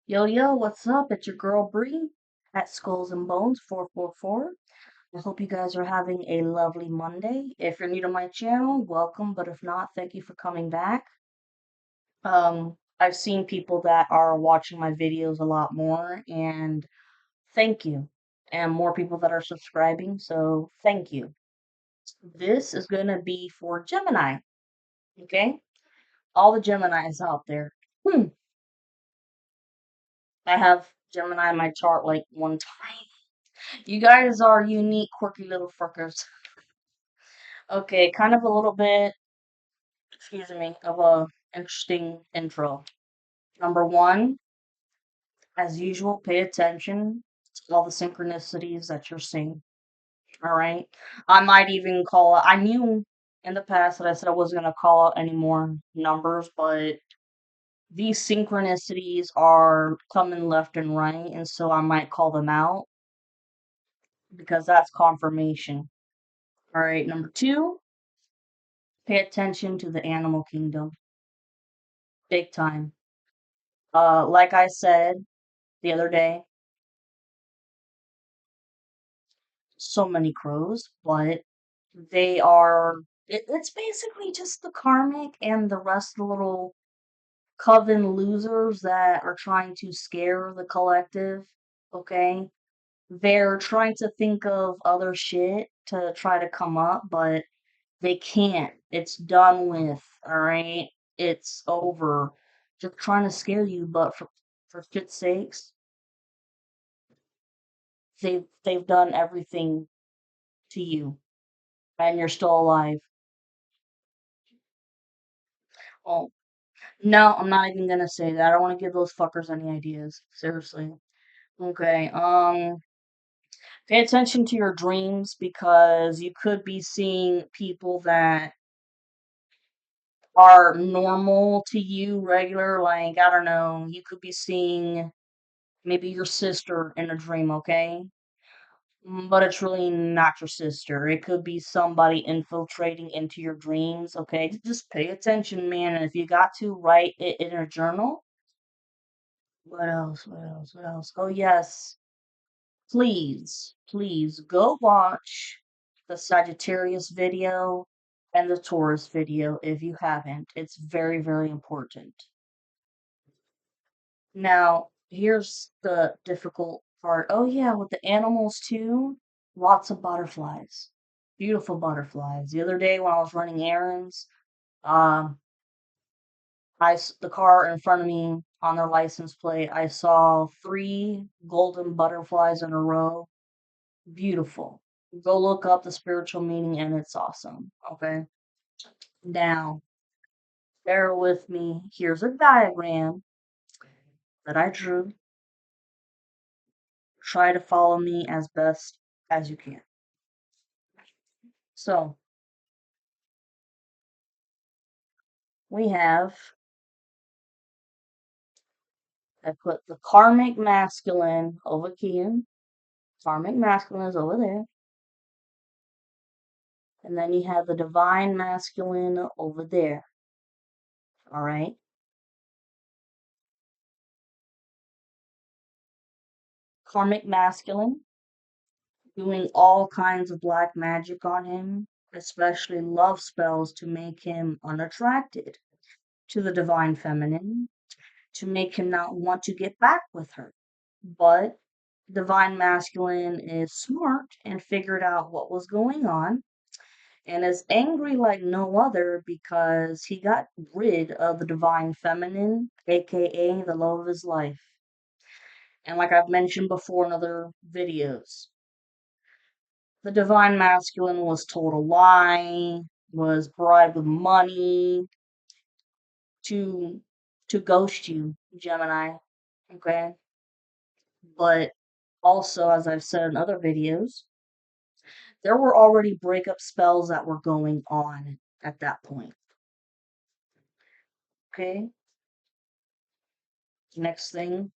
Yo, yo, what's up? It's your girl Bree at Skulls and Bones 444. I hope you guys are having a lovely Monday. If you're new to my channel, welcome, but if not, thank you for coming back. I've seen people that are watching my videos a lot more, and thank you. And more people that are subscribing, so thank you. This is gonna be for Gemini, okay? All the Geminis out there. I have Gemini in my chart like one time. You guys are unique, quirky little fuckers. Okay, kind of a little bit, excuse me, of a interesting intro. Number one, as usual, pay attention to all the synchronicities that you're seeing. All right. I might even call out, I knew in the past that I said I wasn't going to call out any more numbers, but these synchronicities are coming left and right, and so I might call them out because that's confirmation. All right. Number two, pay attention to the animal kingdom. Big time. Like I said the other day, so many crows, but it's basically just the karmic and the rest of the little coven losers that are trying to scare the collective, okay? They're trying to think of other shit to try to come up, but they can't. It's done with, alright? It's over. Just trying to scare you, but for shit's sakes, they've done everything to you and you're still alive. Oh, no, I'm not even gonna say that. I don't want to give those fuckers any ideas. Seriously. Okay, pay attention to your dreams because you could be seeing people that are normal to you, regular, like, I don't know, you could be seeing maybe your sister in a dream, okay? But it's really not your sister. It could be somebody infiltrating into your dreams, okay? Just pay attention, man. And if you got to, write it in a journal. What else? What else? What else? Oh, yes. Please go watch the Sagittarius video and the Taurus video if you haven't. It's very, very important. Now, here's the difficult part. Oh, yeah, with the animals too, lots of butterflies. Beautiful butterflies. The other day when I was running errands, um, the car in front of me on their license plate, I saw three golden butterflies in a row. Beautiful. Go look up the spiritual meaning and it's awesome. Okay. Now, bear with me. Here's a diagram that I drew. Try to follow me as best as you can. So, we have, I put the karmic masculine over here. Karmic masculine is over there. And then you have the divine masculine over there. All right. Karmic masculine doing all kinds of black magic on him, especially love spells to make him unattracted to the divine feminine, to make him not want to get back with her. But divine masculine is smart and figured out what was going on and is angry like no other because he got rid of the divine feminine, aka the love of his life. And like I've mentioned before in other videos, the divine masculine was told a lie, was bribed with money to ghost you, Gemini. Okay? But also, as I've said in other videos, there were already breakup spells that were going on at that point. Okay? Next thing.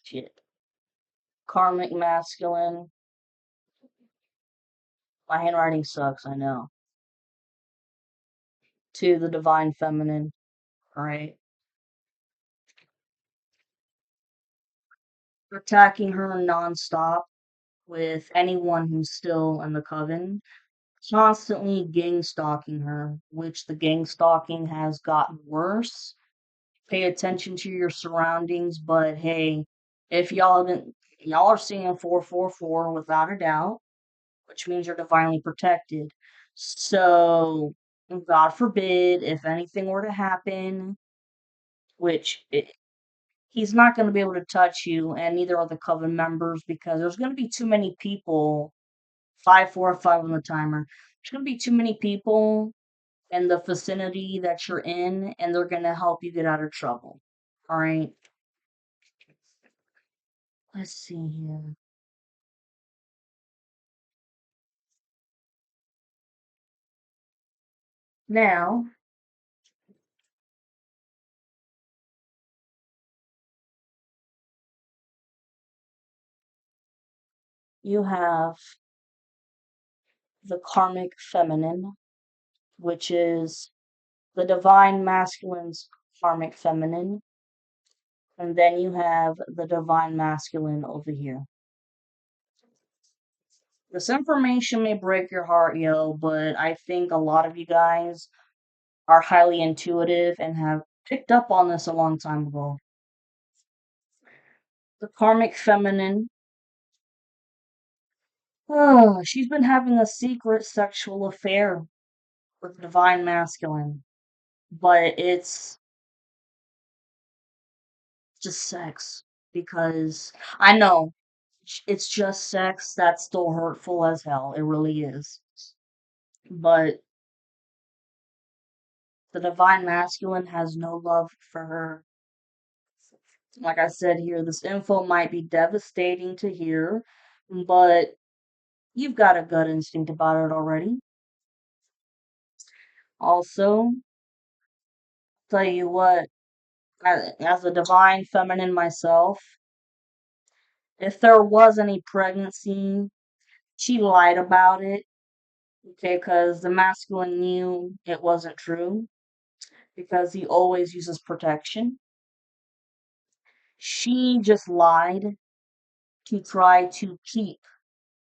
Shit. Karmic masculine. My handwriting sucks, I know. to the divine feminine, right? Attacking her nonstop with anyone who's still in the coven, constantly gang stalking her, which the gang stalking has gotten worse. Pay attention to your surroundings, but hey, if y'all are seeing 444 without a doubt, which means you're divinely protected. So, God forbid if anything were to happen, which he's not going to be able to touch you, and neither are the coven members because there's going to be too many people. 545 on the timer. There's going to be too many people in the vicinity that you're in, and they're going to help you get out of trouble. All right. Let's see here. Now, you have the karmic feminine, which is the divine masculine's karmic feminine, and then you have the divine masculine over here. This information may break your heart, yo, but I think a lot of you guys are highly intuitive and have picked up on this a long time ago. The karmic feminine, oh, she's been having a secret sexual affair with the divine masculine, but it's just sex because I know it's just sex that's still hurtful as hell. It really is. But the divine masculine has no love for her. Like I said here, this info might be devastating to hear, but you've got a gut instinct about it already. Also, tell you what, as a divine feminine myself, if there was any pregnancy, she lied about it, okay, because the masculine knew it wasn't true, because he always uses protection. She just lied to try to keep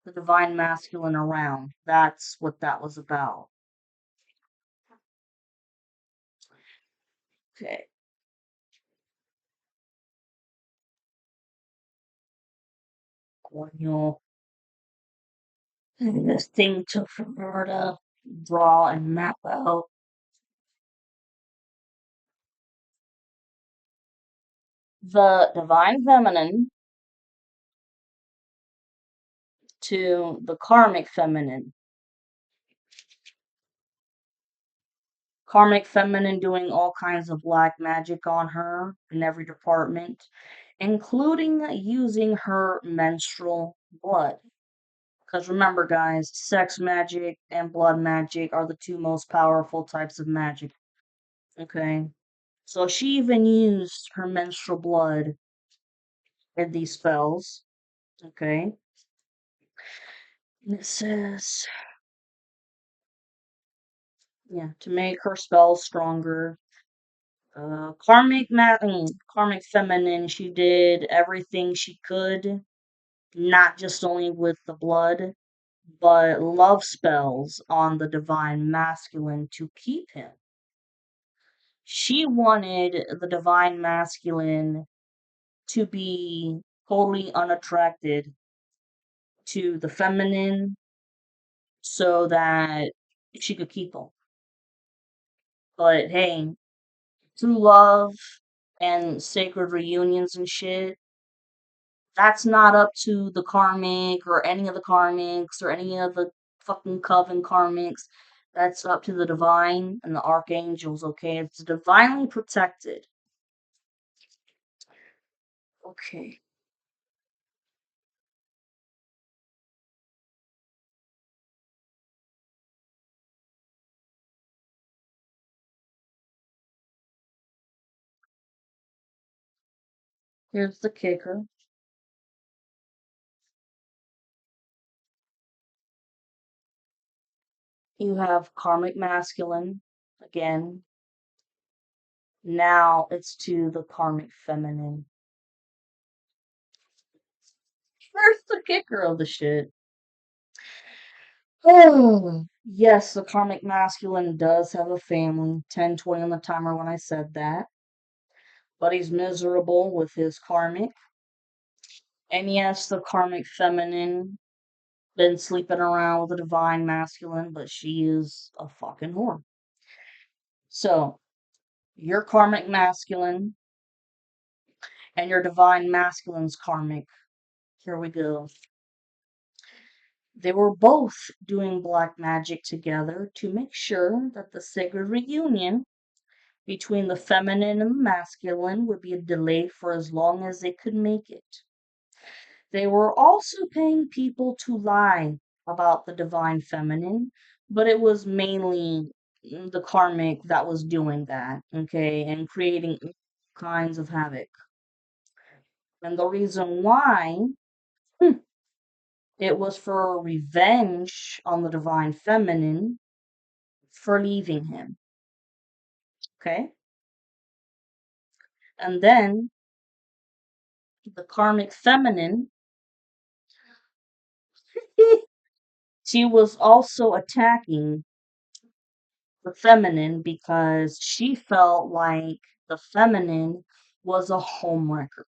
the divine masculine around. That's what that was about. Okay. Coño. This thing took forever to draw and map out. The divine feminine to the karmic feminine. Karmic feminine doing all kinds of black magic on her in every department, including using her menstrual blood. Because remember, guys, sex magic and blood magic are the two most powerful types of magic. Okay? So she even used her menstrual blood in these spells. Okay? And it says, yeah, to make her spells stronger. Karmic feminine, she did everything she could, not just only with the blood, but love spells on the divine masculine to keep him. She wanted the divine masculine to be totally unattracted to the feminine so that she could keep him. But hey, through love and sacred reunions and shit, that's not up to the karmic or any of the karmics or any of the fucking coven karmics. That's up to the divine and the archangels, okay? It's divinely protected. Okay, here's the kicker. You have karmic masculine, Again, now it's to the karmic feminine. Here's the kicker of the shit. Oh, yes, the karmic masculine does have a family. 10:20 on the timer when I said that. But he's miserable with his karmic. And yes, the karmic feminine been sleeping around with the divine masculine, but she is a fucking whore. So, your karmic masculine and your divine masculine's karmic. Here we go. They were both doing black magic together to make sure that the sacred reunion between the feminine and the masculine would be a delay for as long as they could make it. They were also paying people to lie about the divine feminine, but it was mainly the karmic that was doing that, okay, and creating all kinds of havoc. And the reason why, hmm, it was for revenge on the divine feminine for leaving him, okay? And then the karmic feminine, she was also attacking the feminine because she felt like the feminine was a homewrecker.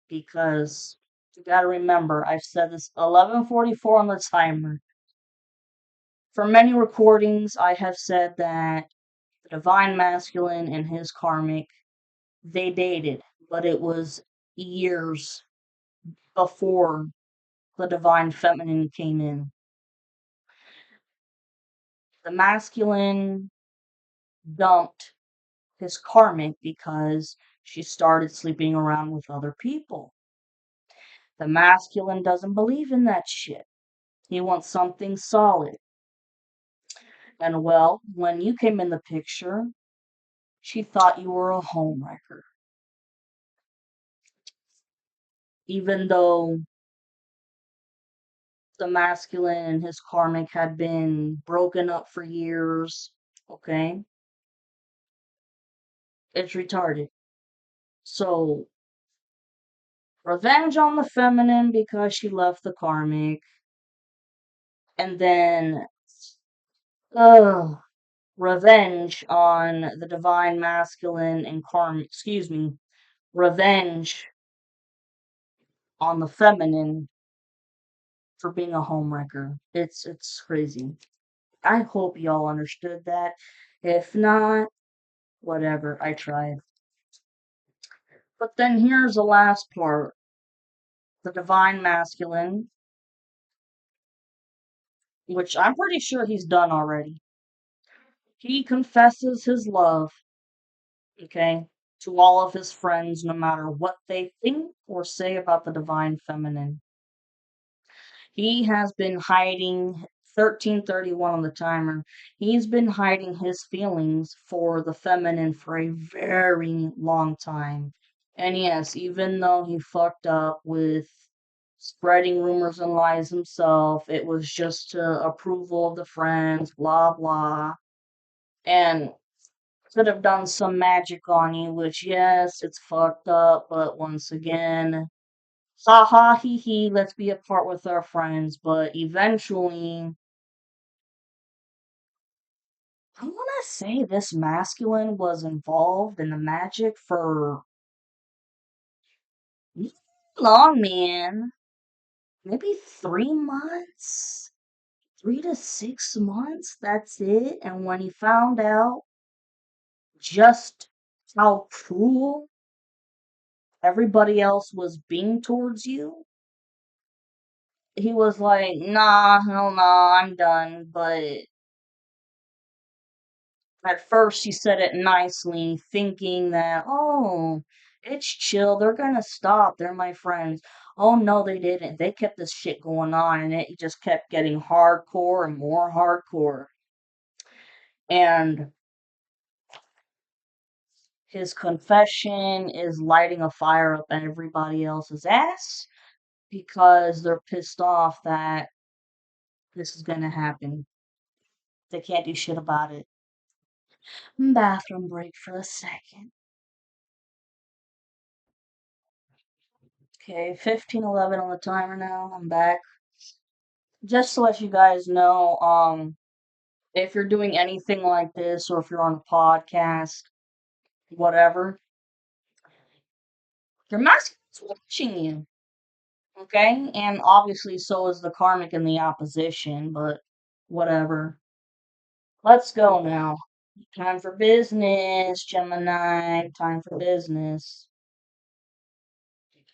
Because you gotta remember, I've said this 11:44 on the timer. For many recordings, I have said that the divine masculine and his karmic, they dated, but it was years before the divine feminine came in. The masculine dumped his karmic because she started sleeping around with other people. The masculine doesn't believe in that shit. He wants something solid. And well, when you came in the picture, she thought you were a homewrecker. Even though the masculine and his karmic had been broken up for years, okay? It's retarded. So, revenge on the feminine because she left the karmic, and then, ugh, revenge on the divine masculine and karmic, excuse me, revenge on the feminine for being a homewrecker. It's crazy. I hope y'all understood that. If not, whatever, I tried. But then here's the last part. The divine masculine, which I'm pretty sure he's done already. He confesses his love, okay, to all of his friends, no matter what they think or say about the divine feminine. He has been hiding 13:31 on the timer. He's been hiding his feelings for the feminine for a very long time. And yes, even though he fucked up with spreading rumors and lies himself, it was just to approval of the friends, blah blah. And could have done some magic on you, which yes, it's fucked up, but once again, ha ha he he, let's be apart with our friends. But eventually, I wanna say this masculine was involved in the magic for not long, man. Maybe 3 months? 3 to 6 months, that's it. And when he found out just how cruel everybody else was being towards you, he was like, nah, hell nah, I'm done. But at first, he said it nicely, thinking that, oh, it's chill, they're gonna stop, they're my friends. Oh no, they didn't. They kept this shit going on, and it just kept getting hardcore and more hardcore. And his confession is lighting a fire up everybody else's ass because they're pissed off that this is gonna happen. They can't do shit about it. Bathroom break for a second. Okay, 15:11 on the timer now. I'm back. Just to let you guys know, if you're doing anything like this or if you're on a podcast, whatever, your masculine's watching you. Okay? And obviously so is the karmic in the opposition, but whatever. Let's go now. Time for business, Gemini. Time for business.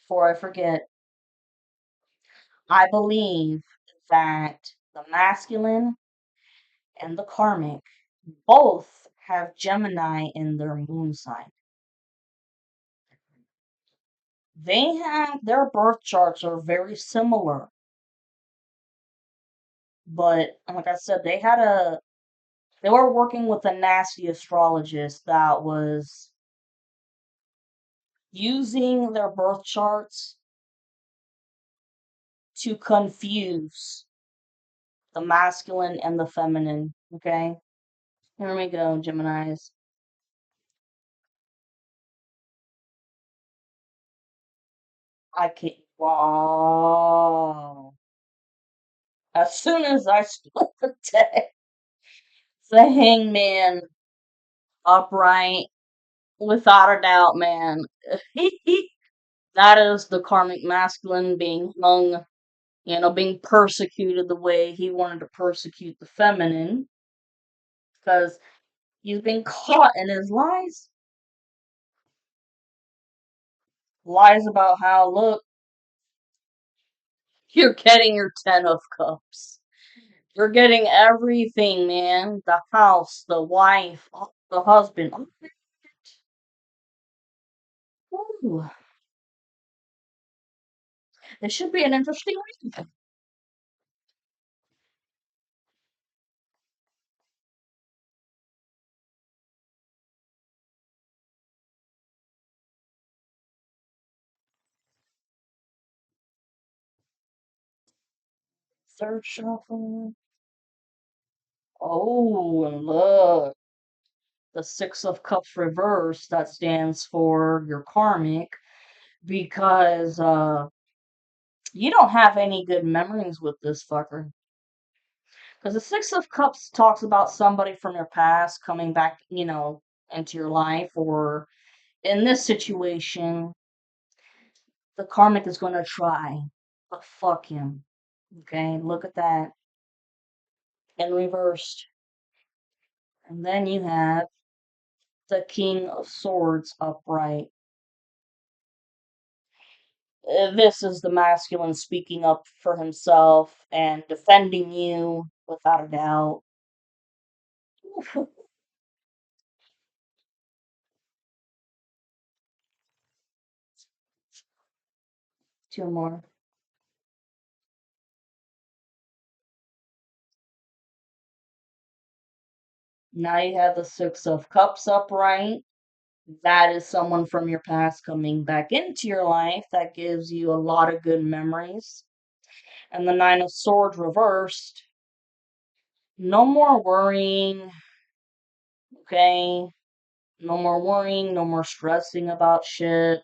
Before I forget, I believe that the masculine and the karmic both have Gemini in their moon sign. They have their birth charts are very similar, but like I said, they were working with a nasty astrologist that was using their birth charts to confuse the masculine and the feminine. Okay, here we go, Geminis. I can't. Wow. As soon as I split the deck, the hangman upright, without a doubt, man. That is the karmic masculine being hung, being persecuted the way he wanted to persecute the feminine, because he's been caught in his lies. Lies about how, look, you're getting your 10 of cups. You're getting everything, man. The house, the wife, the husband. Ooh, this should be an interesting read. Third shuffle. Oh, and look. The Six of Cups reverse, that stands for your karmic, because you don't have any good memories with this fucker. Because the Six of Cups talks about somebody from your past coming back, into your life, or in this situation, the karmic is going to try, but fuck him. Okay, look at that. In reversed. And then you have the King of Swords upright. This is the masculine speaking up for himself and defending you without a doubt. Two more. Now you have the Six of Cups upright. That is someone from your past coming back into your life that gives you a lot of good memories. And the Nine of Swords reversed. No more worrying, okay? No more worrying, no more stressing about shit.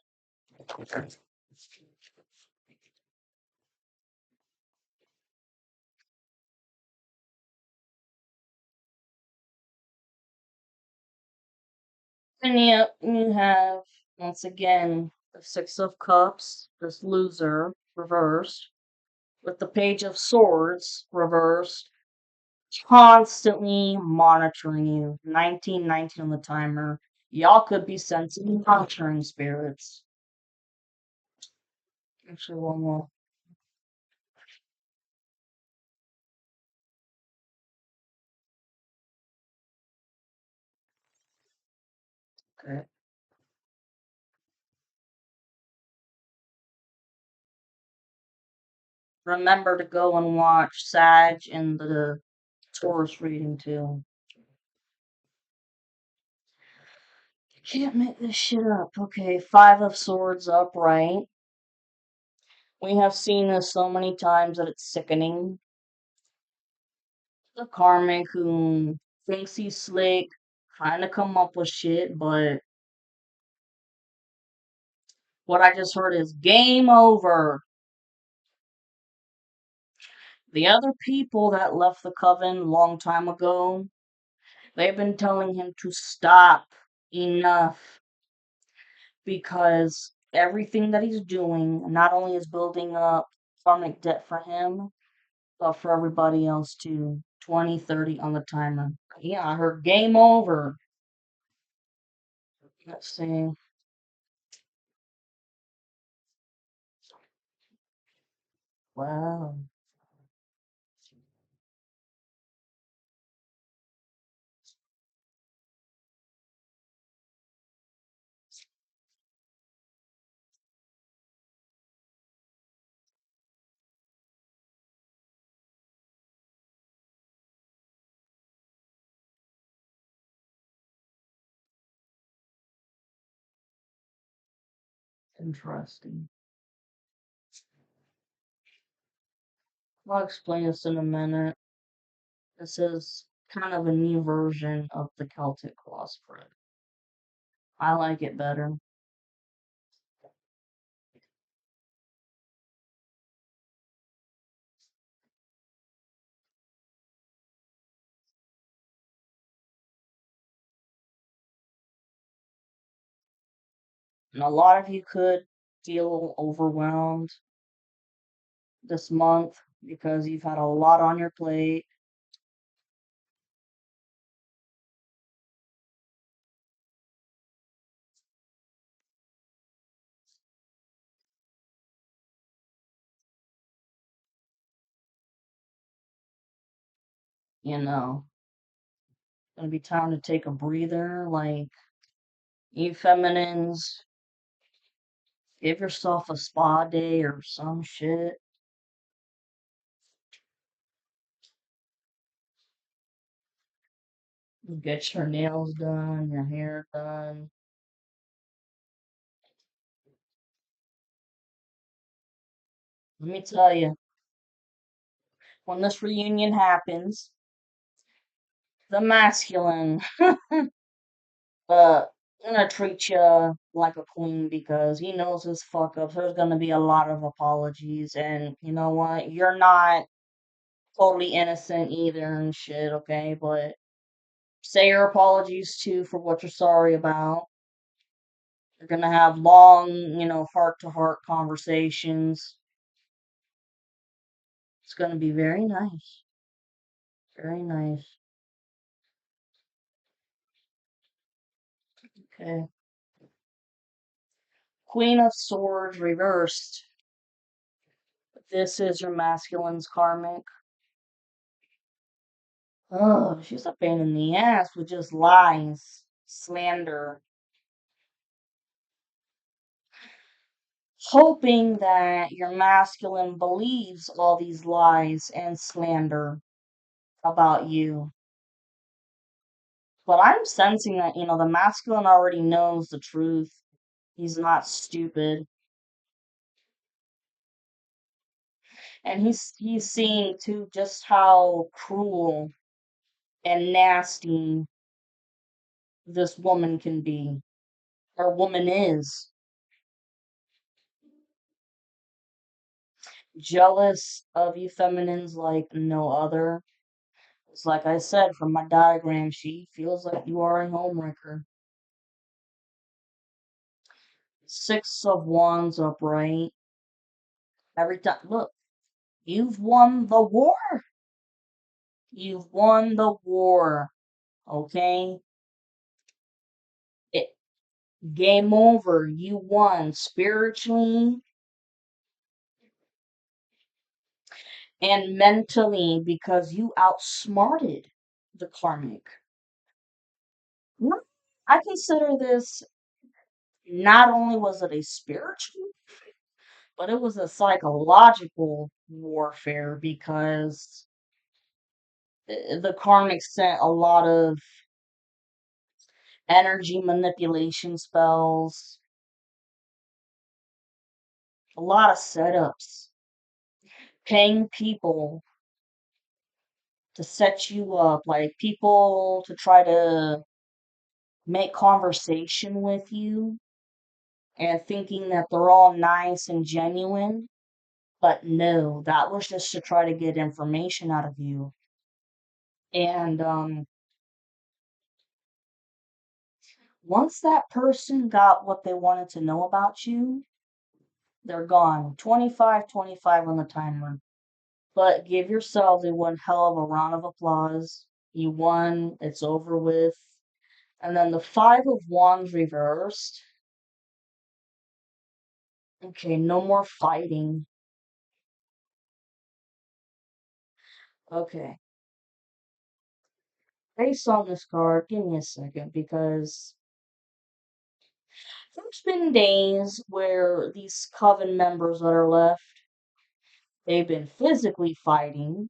And yet you have, once again, the Six of Cups, this loser, reversed, with the Page of Swords, reversed, constantly monitoring you. 1919 on the timer. Y'all could be sensing monitoring spirits. Actually, one more. Okay. Remember to go and watch Sag and the Taurus reading too. Can't make this shit up. Okay, Five of Swords upright. We have seen this so many times that it's sickening. The karmic who thinks he's slick, trying to come up with shit, but what I just heard is game over. The other people that left the coven a long time ago, they've been telling him to stop. Enough. Because everything that he's doing not only is building up karmic debt for him, but for everybody else too. 2030 on the timer. Yeah, I heard game over. Let's see. Wow. Interesting. I'll explain this in a minute. This is kind of a new version of the Celtic cross spread. I like it better. And a lot of you could feel overwhelmed this month because you've had a lot on your plate. You know, gonna be time to take a breather. Like, you feminines, give yourself a spa day or some shit. Get your nails done, your hair done. Let me tell you, when this reunion happens, the masculine, uh, gonna treat you like a queen because he knows his fuck ups. There's gonna be a lot of apologies, and you know what? You're not totally innocent either and shit, okay? But say your apologies too for what you're sorry about. You're gonna have long, heart to heart conversations. It's gonna be very nice. Very nice. Okay. Queen of Swords reversed. This is your masculine's karmic. Oh, she's a pain in the ass with just lies, slander, hoping that your masculine believes all these lies and slander about you. But I'm sensing that, the masculine already knows the truth. He's not stupid. And he's seeing too just how cruel and nasty this woman can be. Or woman is. Jealous of you feminines like no other. It's like I said from my diagram, she feels like you are a homewrecker. Six of Wands upright. Every time, look, you've won the war. You've won the war. Okay? It, game over. You won spiritually and mentally because you outsmarted the karmic. I consider this not only was it a spiritual, but it was a psychological warfare because the karmic sent a lot of energy manipulation spells, a lot of setups, paying people to set you up, like people to try to make conversation with you and thinking that they're all nice and genuine. But no, that was just to try to get information out of you. And once that person got what they wanted to know about you, they're gone. 25, 25 on the timer. But give yourselves a one hell of a round of applause. You won. It's over with. And then the Five of Wands reversed. Okay, no more fighting. Okay. Based on this card, give me a second because there's been days where these coven members that are left, they've been physically fighting.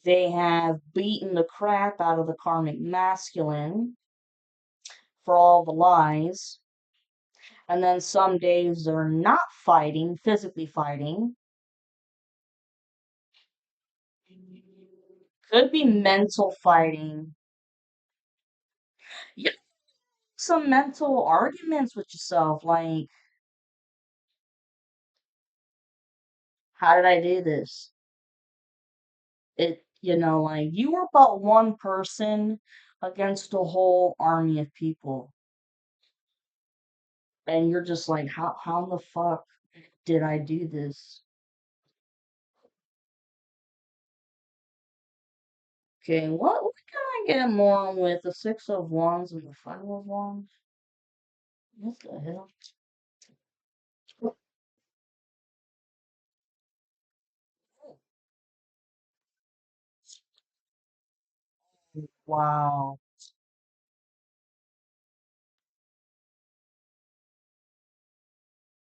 They have beaten the crap out of the karmic masculine for all the lies. And then some days they're not fighting, physically fighting. Could be mental fighting. Yeah, some mental arguments with yourself, like, how did I do this? Like you were but one person against a whole army of people. And you're just like, how the fuck did I do this? Okay, what can I get more with the Six of Wands and the Five of Wands? What the hell? Wow.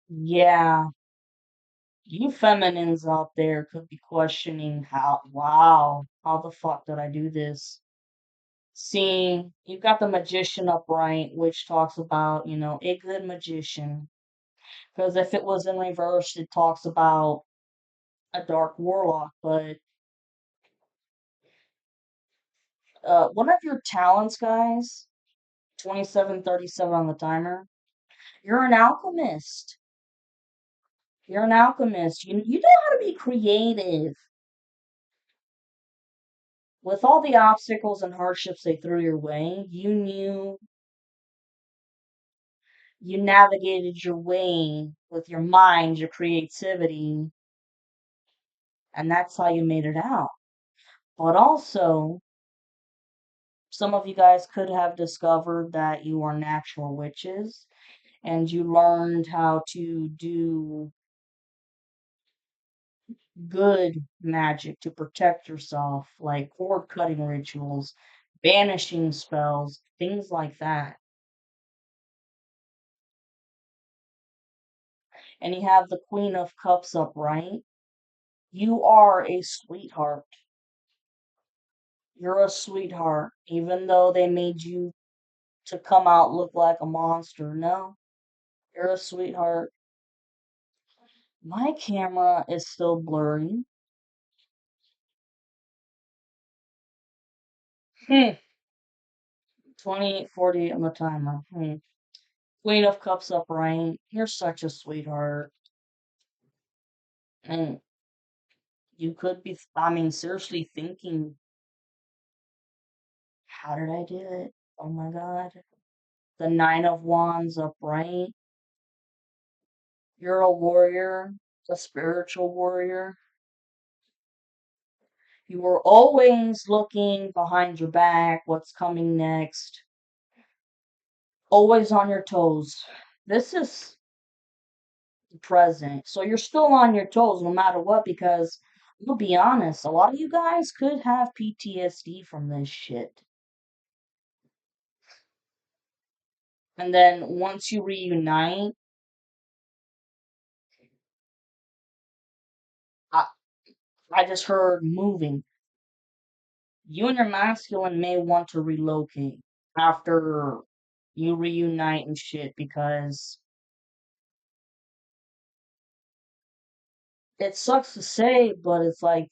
Yeah, you feminines out there could be questioning wow, how the fuck did I do this? See, you've got the magician upright, which talks about, a good magician. Because if it was in reverse, it talks about a dark warlock. But one of your talents, guys, 2737 on the timer, you're an alchemist. You're an alchemist. You know how to be creative. With all the obstacles and hardships they threw your way, you navigated your way with your mind, your creativity, and that's how you made it out. But also, some of you guys could have discovered that you are natural witches and you learned how to do good magic to protect yourself, like cord cutting rituals, banishing spells, things like that. And you have the Queen of Cups upright. You are a sweetheart. You're a sweetheart, even though they made you to come out look like a monster. No, you're a sweetheart. My camera is still blurry. 28:40 on the timer. Queen of Cups upright. You're such a sweetheart. And you could be, I mean, seriously thinking, how did I do it? Oh my God. The Nine of Wands upright. You're a warrior, a spiritual warrior. You were always looking behind your back, what's coming next, always on your toes. This is the present. So you're still on your toes no matter what, because we'll be honest, a lot of you guys could have PTSD from this shit. And then once you reunite, I, I just heard moving. You and your masculine may want to relocate after you reunite and shit because it sucks to say, but it's like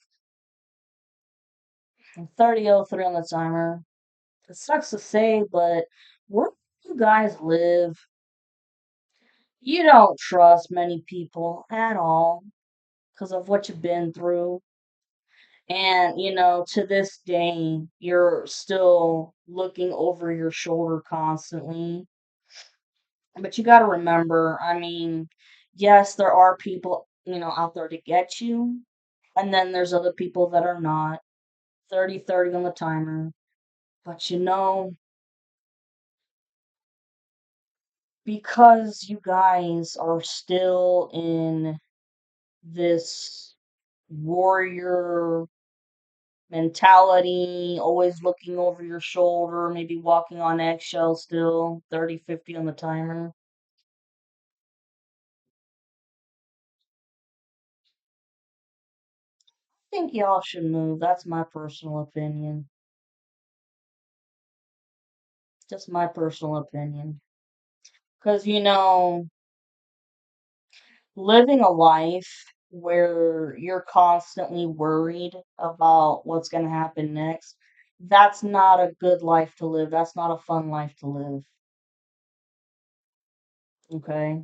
30:03 on the timer. It sucks to say, but where you guys live, you don't trust many people at all because of what you've been through. And, to this day, you're still looking over your shoulder constantly. But you got to remember, I mean, yes, there are people, out there to get you. And then there's other people that are not. 30-30 on the timer. But because you guys are still in this warrior mentality, always looking over your shoulder, maybe walking on eggshells still, 30-50 on the timer. I think y'all should move. That's my personal opinion. Just my personal opinion. Because, living a life where you're constantly worried about what's going to happen next, that's not a good life to live. That's not a fun life to live. Okay?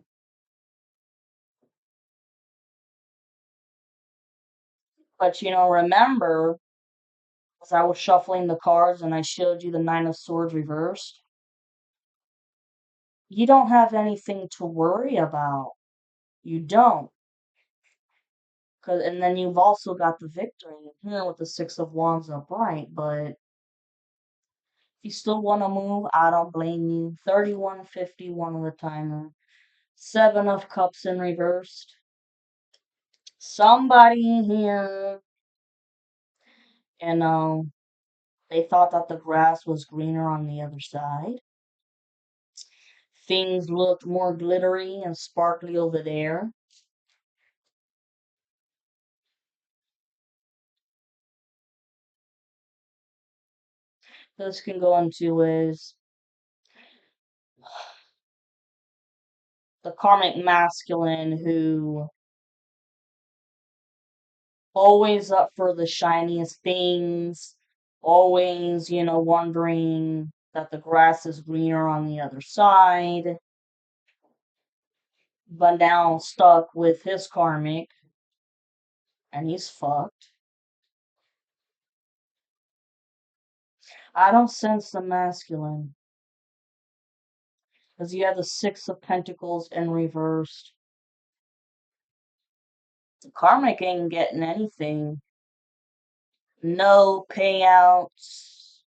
But, remember, as I was shuffling the cards and I showed you the Nine of Swords reversed, you don't have anything to worry about. You don't. And then you've also got the victory here with the Six of Wands upright. But if you still want to move, I don't blame you. 31-51 on the timer. Seven of Cups in reversed. Somebody here, you know, they thought that the grass was greener on the other side. Things looked more glittery and sparkly over there. This can go in two ways. The karmic masculine who always up for the shiniest things, always, wondering that the grass is greener on the other side, but now stuck with his karmic and he's fucked. I don't sense the masculine because you have the Six of Pentacles in reversed. The karmic ain't getting anything. No payouts.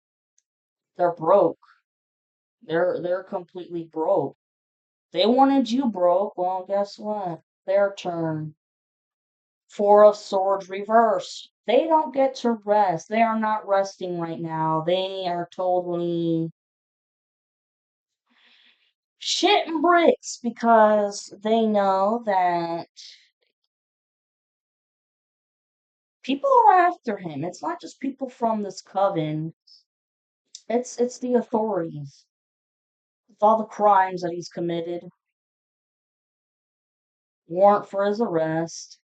They're broke. They're completely broke. They wanted you broke. Well, guess what? Their turn. Four of Swords reversed. They don't get to rest. They are not resting right now. They are totally shit and bricks because they know that people are after him. It's not just people from this coven. It's the authorities. With all the crimes that he's committed, warrant for his arrest.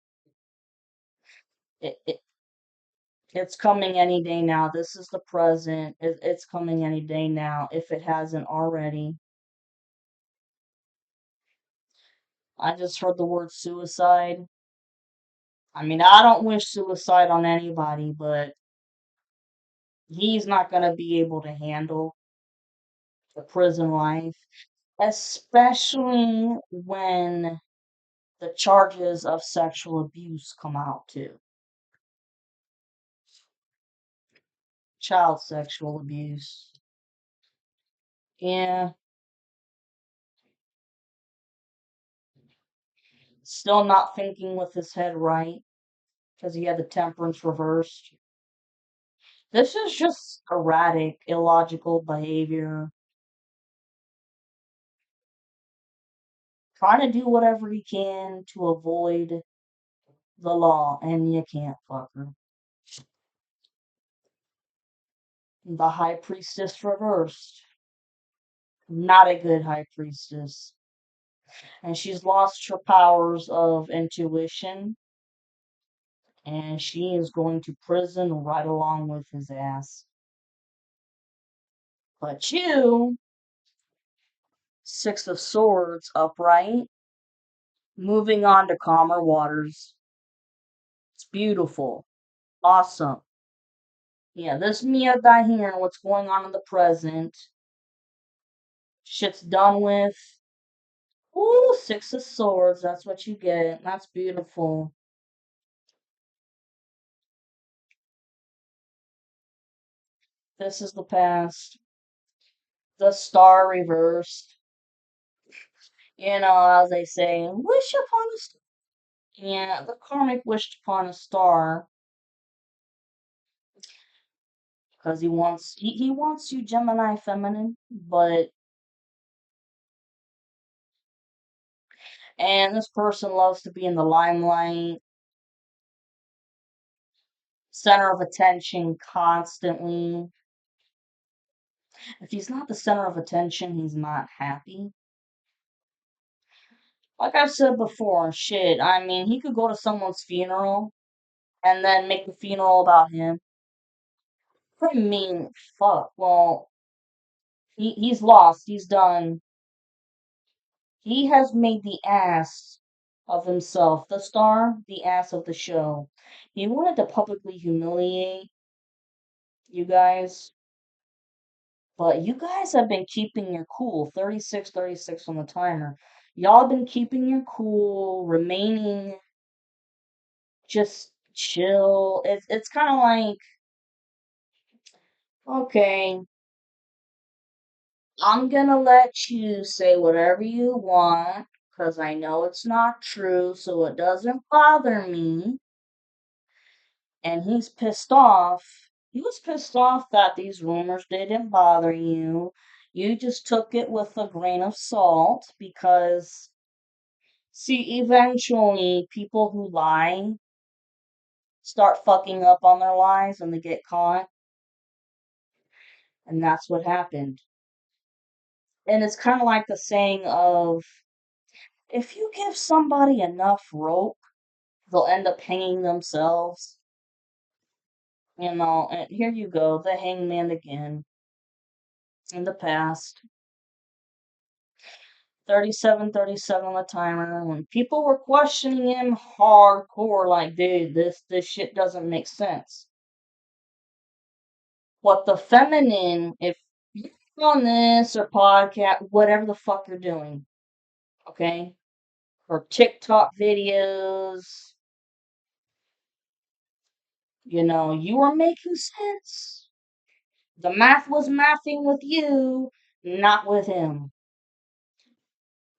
It, it it's coming any day now. This is the present. It's coming any day now if it hasn't already. I just heard the word suicide. I mean, I don't wish suicide on anybody, but he's not going to be able to handle the prison life, especially when the charges of sexual abuse come out too. Child sexual abuse. Yeah, still not thinking with his head right because he had the temperance reversed. This is just erratic, illogical behavior. Trying to do whatever he can to avoid the law, and you can't, fucker. The High Priestess reversed. Not a good High Priestess. And she's lost her powers of intuition, and she is going to prison right along with his ass. But you, Six of Swords upright, moving on to calmer waters. It's beautiful. Awesome. Yeah, this Mia guy here and what's going on in the present. Shit's done with. Ooh, Six of Swords. That's what you get. That's beautiful. This is the past. The star reversed. As they say, wish upon a star. Yeah, the karmic wished upon a star because he wants you Gemini feminine, and this person loves to be in the limelight, center of attention constantly. If he's not the center of attention, he's not happy. Like I've said before, shit, I mean, he could go to someone's funeral and then make the funeral about him. I mean, fuck. Well, he's lost. He's done. He has made the ass of himself, the star, the ass of the show. He wanted to publicly humiliate you guys, but you guys have been keeping your cool. 36, 36 on the timer. Y'all been keeping your cool, remaining just chill. It's kind of like, okay, I'm gonna let you say whatever you want, 'cause I know it's not true, so it doesn't bother me. And he's pissed off. He was pissed off that these rumors didn't bother you. You just took it with a grain of salt because, see, eventually people who lie start fucking up on their lies and they get caught. And that's what happened. And it's kind of like the saying of, if you give somebody enough rope, they'll end up hanging themselves. And here you go, the hangman again in the past. 37, 37 on the timer. When people were questioning him hardcore, like, dude, this shit doesn't make sense. What the feminine, if you're on this or podcast, whatever the fuck you're doing, okay? Or TikTok videos, you were making sense. The math was mathing with you, not with him.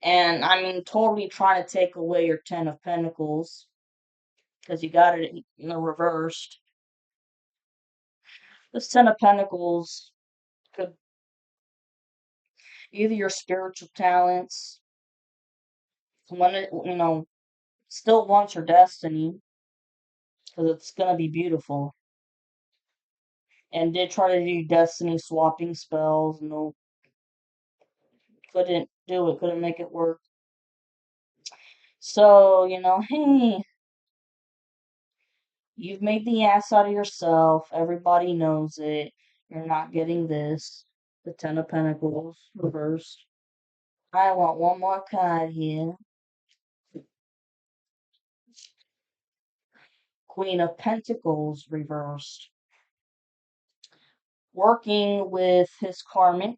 And I mean, totally trying to take away your Ten of Pentacles because you got it reversed. This Ten of Pentacles could either your spiritual talents, when it, still wants your destiny because it's gonna be beautiful. And did try to do destiny swapping spells. No, couldn't do it. Couldn't make it work. So hey, you've made the ass out of yourself. Everybody knows it. You're not getting this. The Ten of Pentacles reversed. I want one more card here. Queen of Pentacles reversed. Working with his karmic.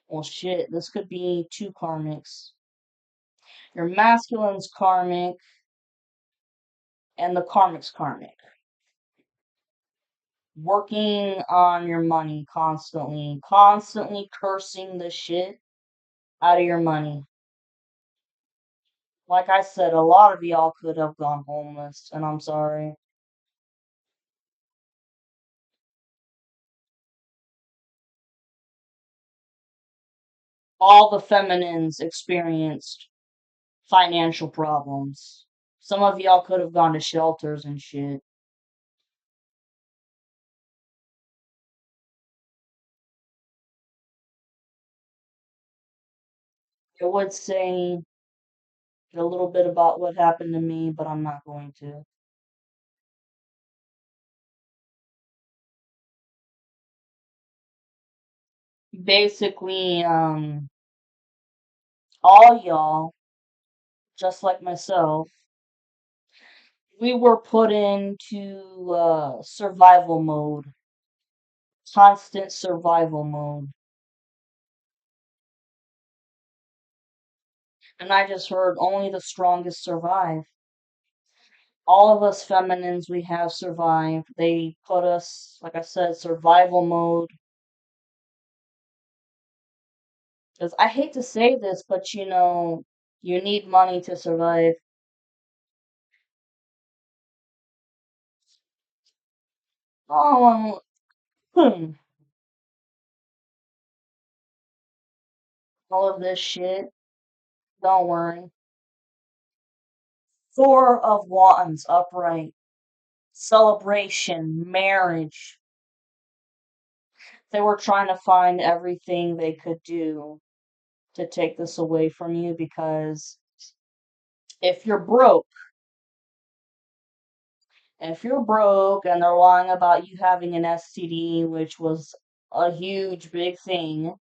Well, shit, this could be two karmics. Your masculine's karmic and the karmic's karmic. Working on your money constantly. Constantly cursing the shit out of your money. Like I said, a lot of y'all could have gone homeless, and I'm sorry. All the feminines experienced financial problems. Some of y'all could have gone to shelters and shit. I would say a little bit about what happened to me, but I'm not going to. Basically, all y'all, just like myself, we were put into survival mode, constant survival mode. And I just heard only the strongest survive. All of us feminines, we have survived. They put us, like I said, survival mode. Because I hate to say this, but you need money to survive. Oh, all of this shit. Don't worry. Four of Wands upright. Celebration, marriage. They were trying to find everything they could do to take this away from you because if you're broke, if you're broke and they're lying about you having an STD, which was a huge, big thing,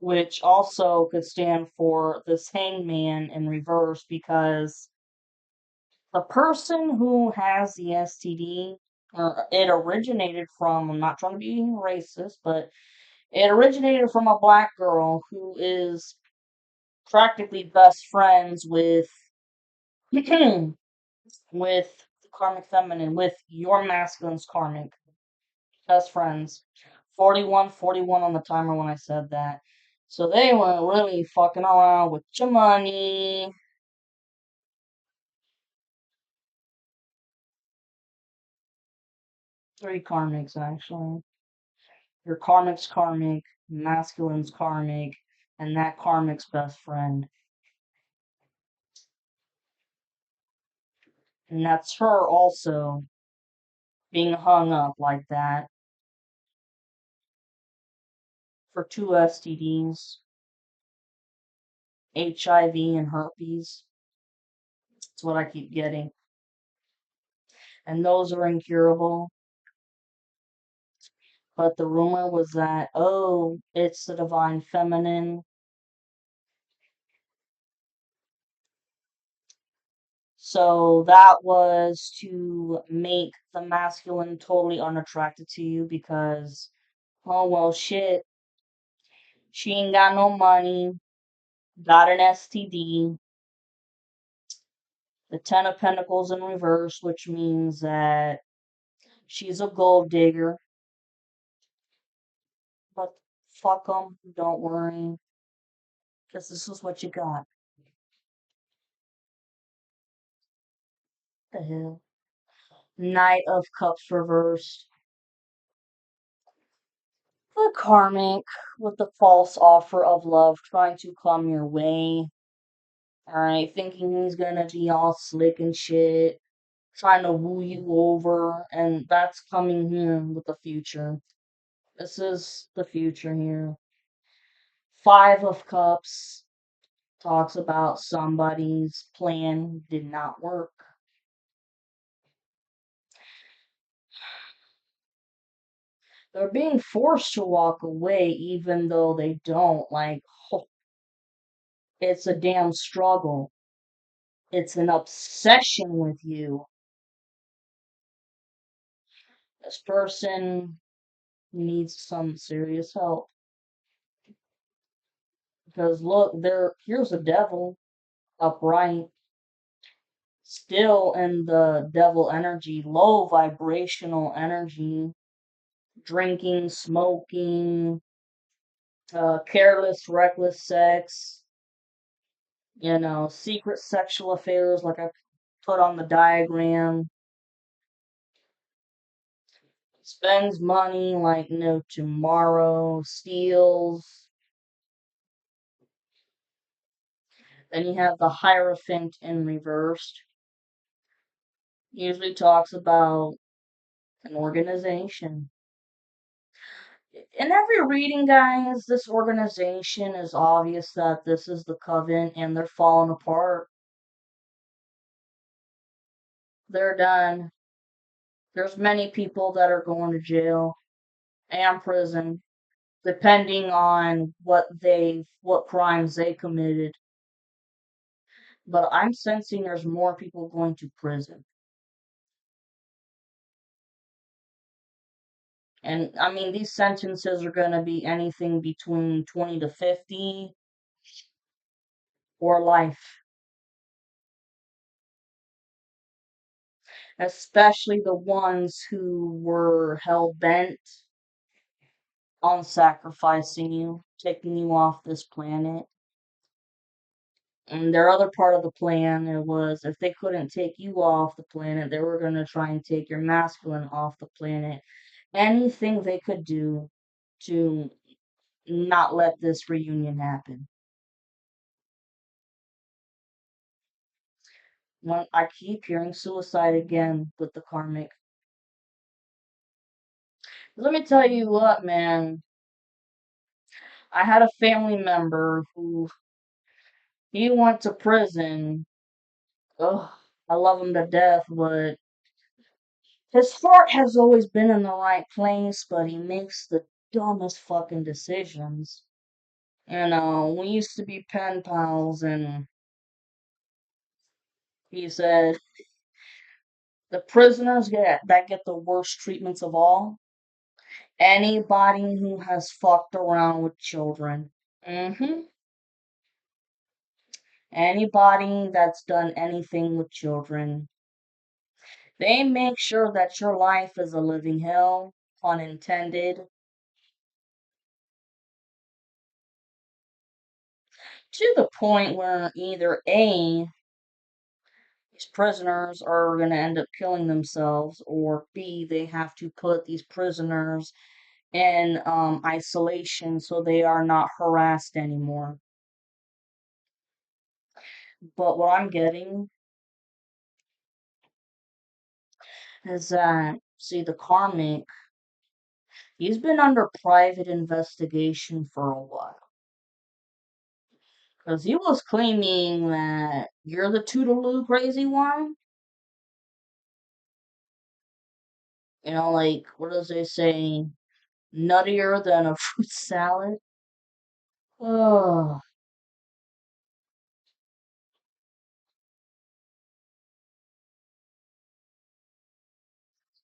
which also could stand for this hangman in reverse because the person who has the STD, or it originated from, I'm not trying to be racist, but it originated from a black girl who is practically best friends with with the karmic feminine, with your masculine's karmic best friends. 41, 41 on the timer when I said that. So they weren't really fucking around with your money. Three karmics, actually. Your karmic's karmic, masculine's karmic, and that karmic's best friend. And that's her also being hung up like that for two STDs, HIV and herpes. That's what I keep getting. And those are incurable. But the rumor was that, oh, it's the divine feminine. So that was to make the masculine totally unattracted to you because, oh, well, shit, she ain't got no money, got an STD, the Ten of Pentacles in reverse, which means that she's a gold digger. But fuck them, don't worry, because this is what you got. The hell? Knight of Cups reversed. The karmic with the false offer of love trying to come your way. Alright, thinking he's gonna be all slick and shit, trying to woo you over, and that's coming here with the future. This is the future here. Five of Cups talks about somebody's plan did not work. They're being forced to walk away even though they don't. Like, it's a damn struggle. It's an obsession with you. This person needs some serious help. Because look, here's a devil upright, still in the devil energy, low vibrational energy, drinking, smoking, careless, reckless sex, secret sexual affairs like I put on the diagram, spends money like no tomorrow, steals. Then you have the Hierophant in reversed. Usually talks about an organization. In every reading, guys, this organization is obvious that this is the coven and they're falling apart. They're done. There's many people that are going to jail and prison. depending on what crimes they committed. But I'm sensing there's more people going to prison. And I mean, these sentences are going to be anything between 20 to 50 or life, especially the ones who were hell bent on sacrificing you, taking you off this planet. And their other part of the plan it was if they couldn't take you off the planet, they were going to try and take your masculine off the planet. Anything they could do to not let this reunion happen. When I keep hearing suicide again with the karmic. Let me tell you what, man. I had a family member who he went to prison. Ugh, I love him to death, but his heart has always been in the right place, but he makes the dumbest fucking decisions. We used to be pen pals, and he said the prisoners get the worst treatments of all. Anybody who has fucked around with children. Hmm. Anybody that's done anything with children. They make sure that your life is a living hell, pun intended, to the point where either A, these prisoners are going to end up killing themselves, or B, they have to put these prisoners in isolation so they are not harassed anymore. But what I'm getting is that, see, the karmic, he's been under private investigation for a while. Because he was claiming that you're the Toodaloo crazy one. Like, what does they say? Nuttier than a fruit salad. Oh,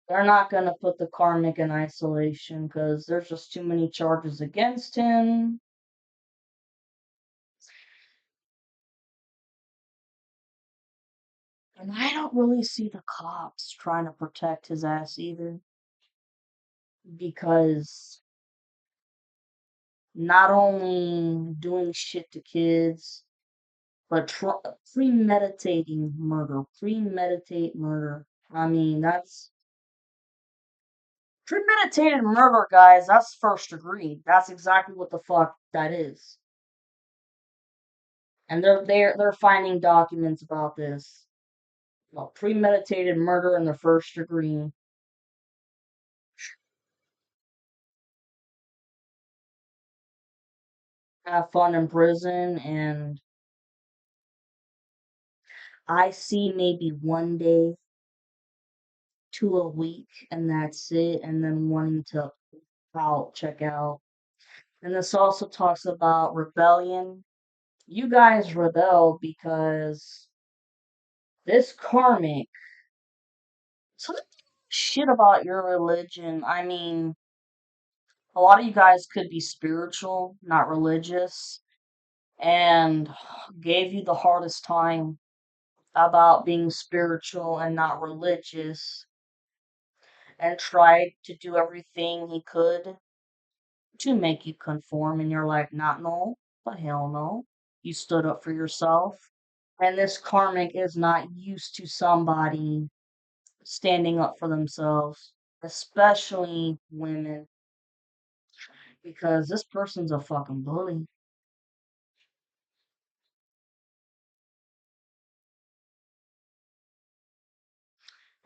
they're not going to put the karmic in isolation because there's just too many charges against him. And I don't really see the cops trying to protect his ass either. Because not only doing shit to kids, but premeditating murder. Premeditate murder. I mean, that's premeditated murder, guys. That's first degree. That's exactly what the fuck that is. And they're finding documents about this. Well, premeditated murder in the first degree. Have fun in prison, and I see maybe one day to a week, and that's it. And then wanting to check out. And this also talks about rebellion. You guys rebel because this karmic. So shit about your religion. I mean, a lot of you guys could be spiritual, not religious, and gave you the hardest time about being spiritual and not religious, and tried to do everything he could to make you conform. And you're like, not no, but hell no. You stood up for yourself. And this karmic is not used to somebody standing up for themselves, especially women, because this person's a fucking bully.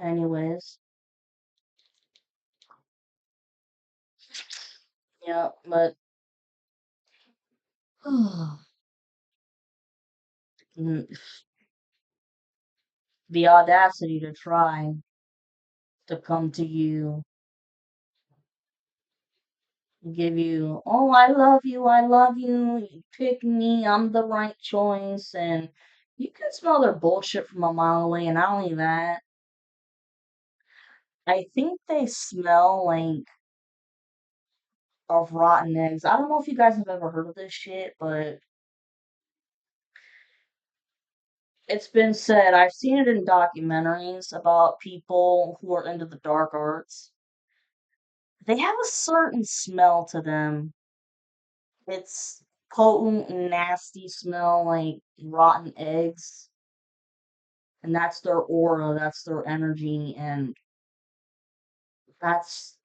Anyways, yeah, but the audacity to try to come to you Give you, oh, I love you, you pick me, I'm the right choice, and you can smell their bullshit from a mile away, and not only that, I think they smell like of rotten eggs. I don't know if you guys have ever heard of this shit, but it's been said, I've seen it in documentaries about people who are into the dark arts. They have a certain smell to them. It's potent and nasty smell like rotten eggs. And that's their aura, that's their energy, and that's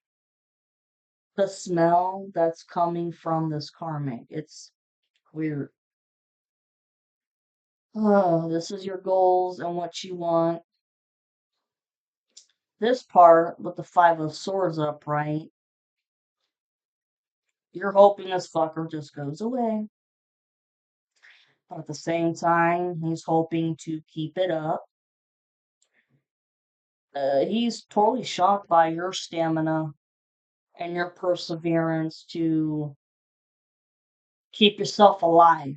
the smell that's coming from this karmic. It's weird. Oh, this is your goals and what you want. This part with the Five of Swords upright, you're hoping this fucker just goes away. But at the same time, he's hoping to keep it up. He's totally shocked by your stamina and your perseverance to keep yourself alive.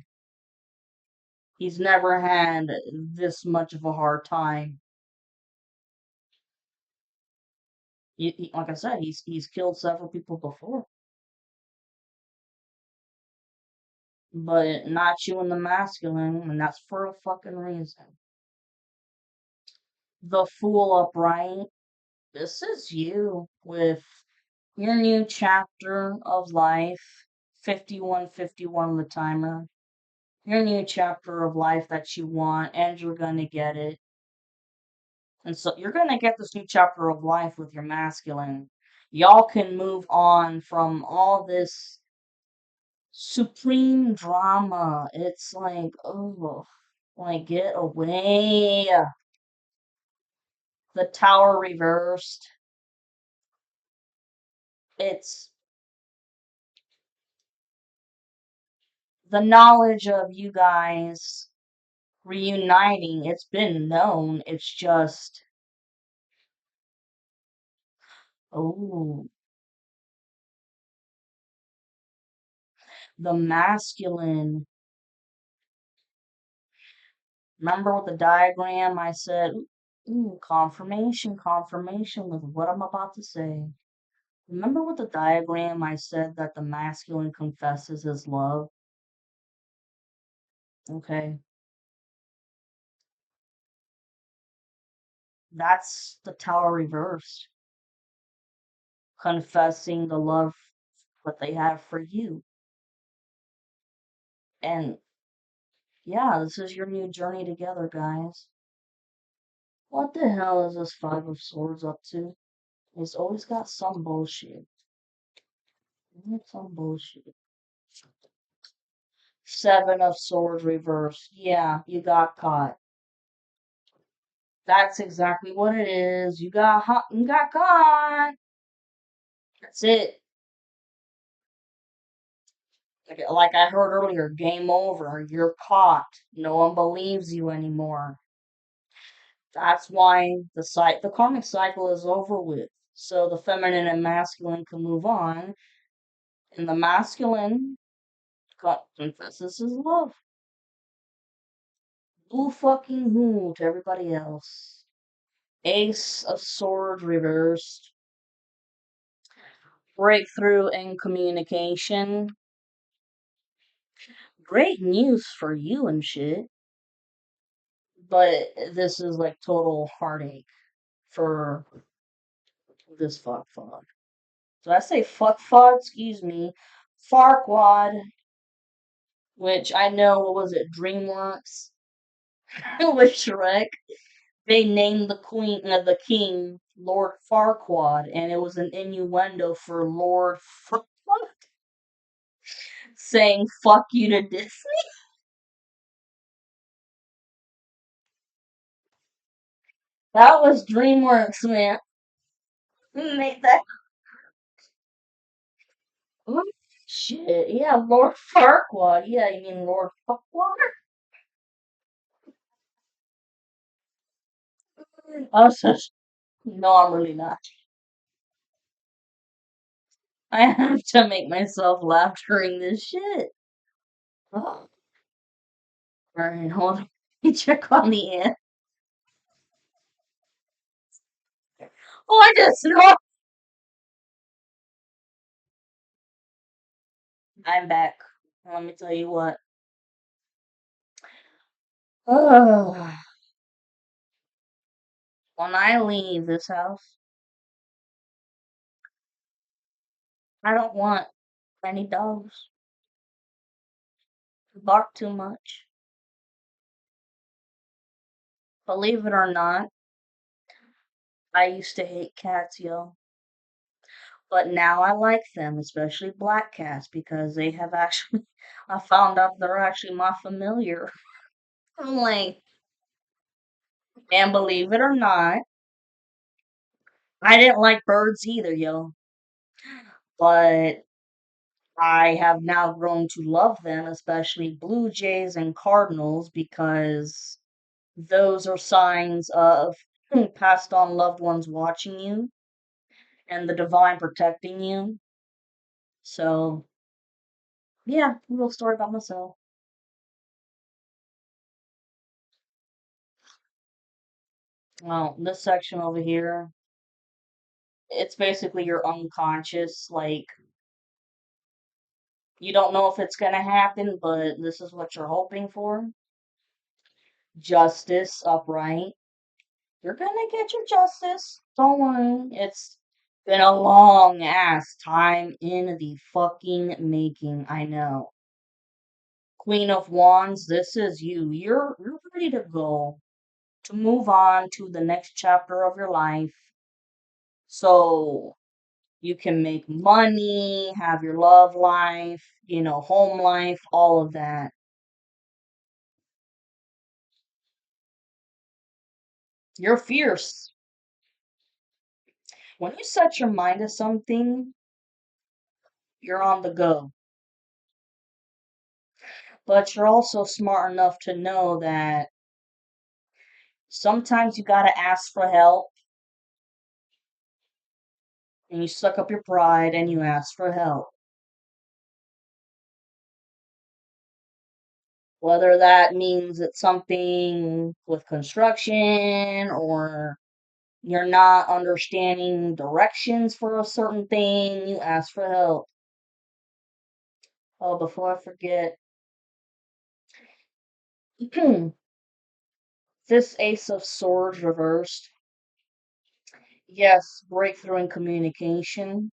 He's never had this much of a hard time. Like I said, he's killed several people before, but not you in the masculine, and that's for a fucking reason. The Fool upright. This is you with your new chapter of life. 5151 the timer. Your new chapter of life that you want, and you're gonna get it. And so you're gonna get this new chapter of life with your masculine. Y'all can move on from all this supreme drama. It's like, oh, like get away. The tower reversed. It's the knowledge of you guys reuniting. It's been known. It's just, oh, the masculine. Remember with the diagram I said, ooh, confirmation, confirmation with what I'm about to say. Remember with the diagram I said that the masculine confesses his love? Okay. That's the tower reversed. Confessing the love that they have for you. And yeah, this is your new journey together, guys. What the hell is this Five of Swords up to? He's always got some bullshit. Some bullshit. Seven of Swords reversed. Yeah, you got caught. That's exactly what it is. You got caught. That's it. Like I heard earlier, game over. You're caught. No one believes you anymore. That's why the karmic cycle is over with. So the feminine and masculine can move on, and the masculine confesses his love. Who fucking who to everybody else. Ace of Swords reversed. Breakthrough in communication. Great news for you and shit. But this is like total heartache for this fuck. Did I say fuck? Excuse me. Farquad, which I know, what was it, DreamWorks with Shrek. They named the the king, Lord Farquaad, and it was an innuendo for Lord Farquaad saying "fuck you" to Disney. That was DreamWorks, man. Who made that? Oh, shit, yeah, Lord Farquaad. Yeah, you mean Lord Farquaad? I was just, no, I'm really not. I have to make myself laugh during this shit. Oh, alright, hold on. Let me check on the end. Oh, I just know. I'm back. Let me tell you what. Oh, when I leave this house, I don't want any dogs who bark too much. Believe it or not, I used to hate cats, yo. But now I like them, especially black cats, because they have actually, I found out they're actually my familiar. I'm like, and believe it or not, I didn't like birds either, yo. But I have now grown to love them, especially blue jays and cardinals, because those are signs of passed on loved ones watching you and the divine protecting you. So, yeah, a little story about myself. Well, this section over here, it's basically your unconscious. Like, you don't know if it's going to happen, but this is what you're hoping for. Justice, upright. You're going to get your justice. Don't worry. It's been a long ass time in the fucking making. I know. Queen of Wands, this is you. You're ready to go to move on to the next chapter of your life. So you can make money, have your love life, home life, all of that. You're fierce. When you set your mind to something, you're on the go. But you're also smart enough to know that sometimes you gotta ask for help and you suck up your pride and you ask for help. Whether that means it's something with construction or you're not understanding directions for a certain thing, you ask for help. Oh, before I forget, this Ace of Swords reversed. Yes, breakthrough in communication.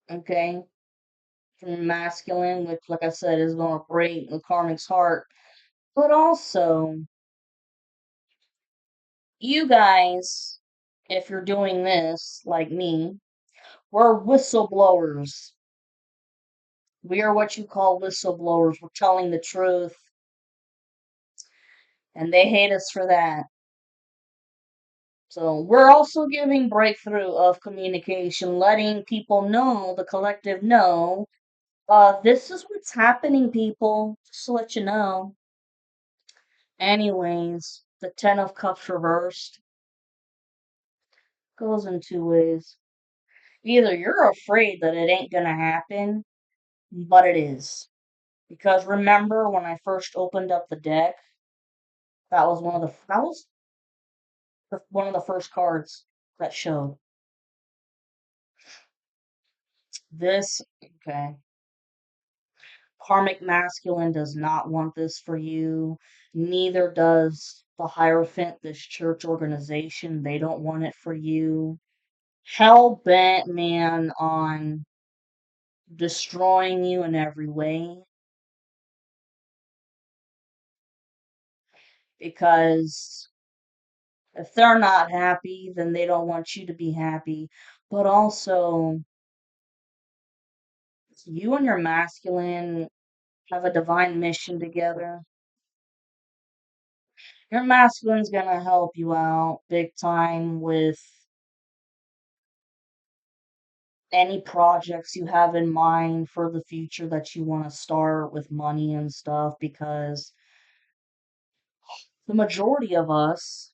Okay. From masculine, which, like I said, is going to break the karmic's heart. But also, you guys, if you're doing this, like me, we're whistleblowers. We are what you call whistleblowers. We're telling the truth, and they hate us for that. So we're also giving breakthrough of communication, letting people know, the collective know, this is what's happening, people. Just to let you know. Anyways, the Ten of Cups reversed goes in two ways. Either you're afraid that it ain't gonna happen, but it is. Because remember when I first opened up the deck, one of the first cards that showed. This, okay. Karmic masculine does not want this for you. Neither does the Hierophant, this church organization. They don't want it for you. Hell bent, man, on destroying you in every way. Because if they're not happy, then they don't want you to be happy. But also, you and your masculine have a divine mission together. Your masculine's gonna help you out big time with any projects you have in mind for the future that you want to start with money and stuff because the majority of us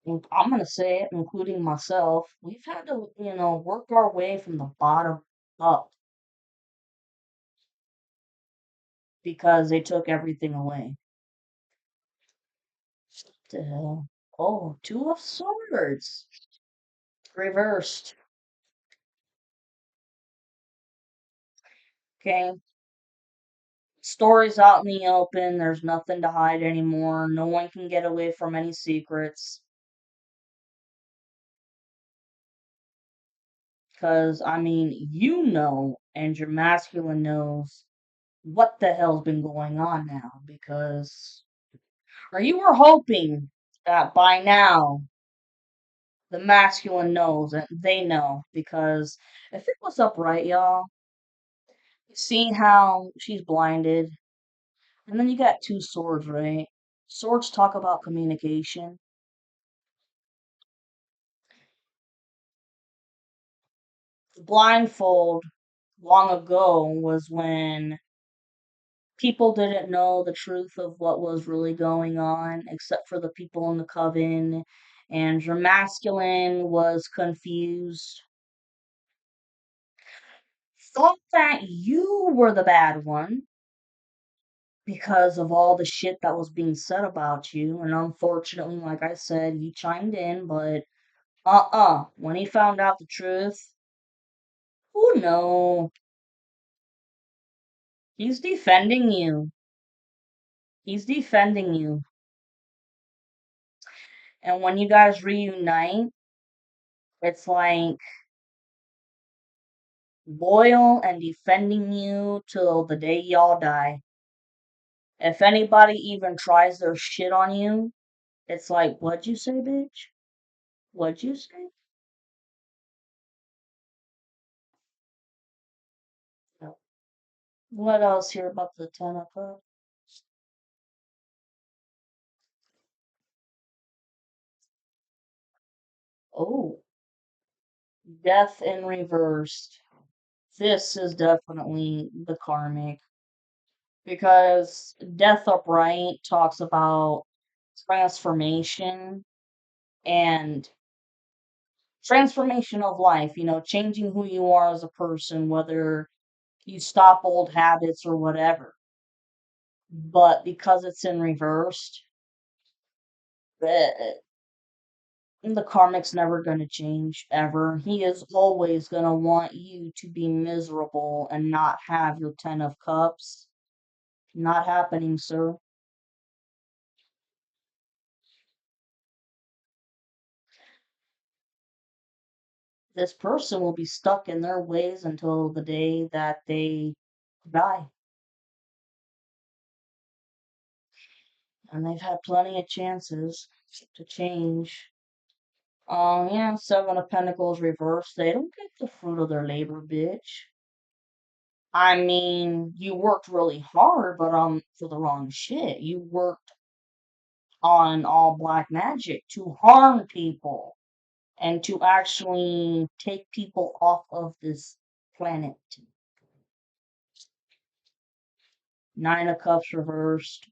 I'm gonna say it, including myself, we've had to, work our way from the bottom up because they took everything away. The hell? Oh, two of swords. Reversed. Okay. Story's out in the open. There's nothing to hide anymore. No one can get away from any secrets. Because, I mean, and your masculine knows what the hell's been going on now. Because, or you were hoping that by now the masculine knows and they know. Because if it was upright, y'all, you see how she's blinded. And then you got two swords, right? Swords talk about communication. The blindfold long ago was when people didn't know the truth of what was really going on, except for the people in the coven, and your masculine was confused, thought that you were the bad one because of all the shit that was being said about you, and unfortunately, like I said, he chimed in, but when he found out the truth, oh no, he's defending you. He's defending you. And when you guys reunite, it's like loyal and defending you till the day y'all die. If anybody even tries their shit on you, it's like, what'd you say, bitch? What'd you say? No. What else here about the Ten of Cups? Oh, death in reversed. This is definitely the karmic because death upright talks about transformation and transformation of life, changing who you are as a person, whether you stop old habits or whatever. But because it's in reversed, the, the karmic's never going to change ever. He is always going to want you to be miserable and not have your 10 of cups. Not happening, sir. This person will be stuck in their ways until the day that they die. And they've had plenty of chances to change. Yeah, Seven of Pentacles reversed. They don't get the fruit of their labor, bitch. I mean, you worked really hard, but for the wrong shit. You worked on all black magic to harm people and to actually take people off of this planet. Nine of Cups reversed.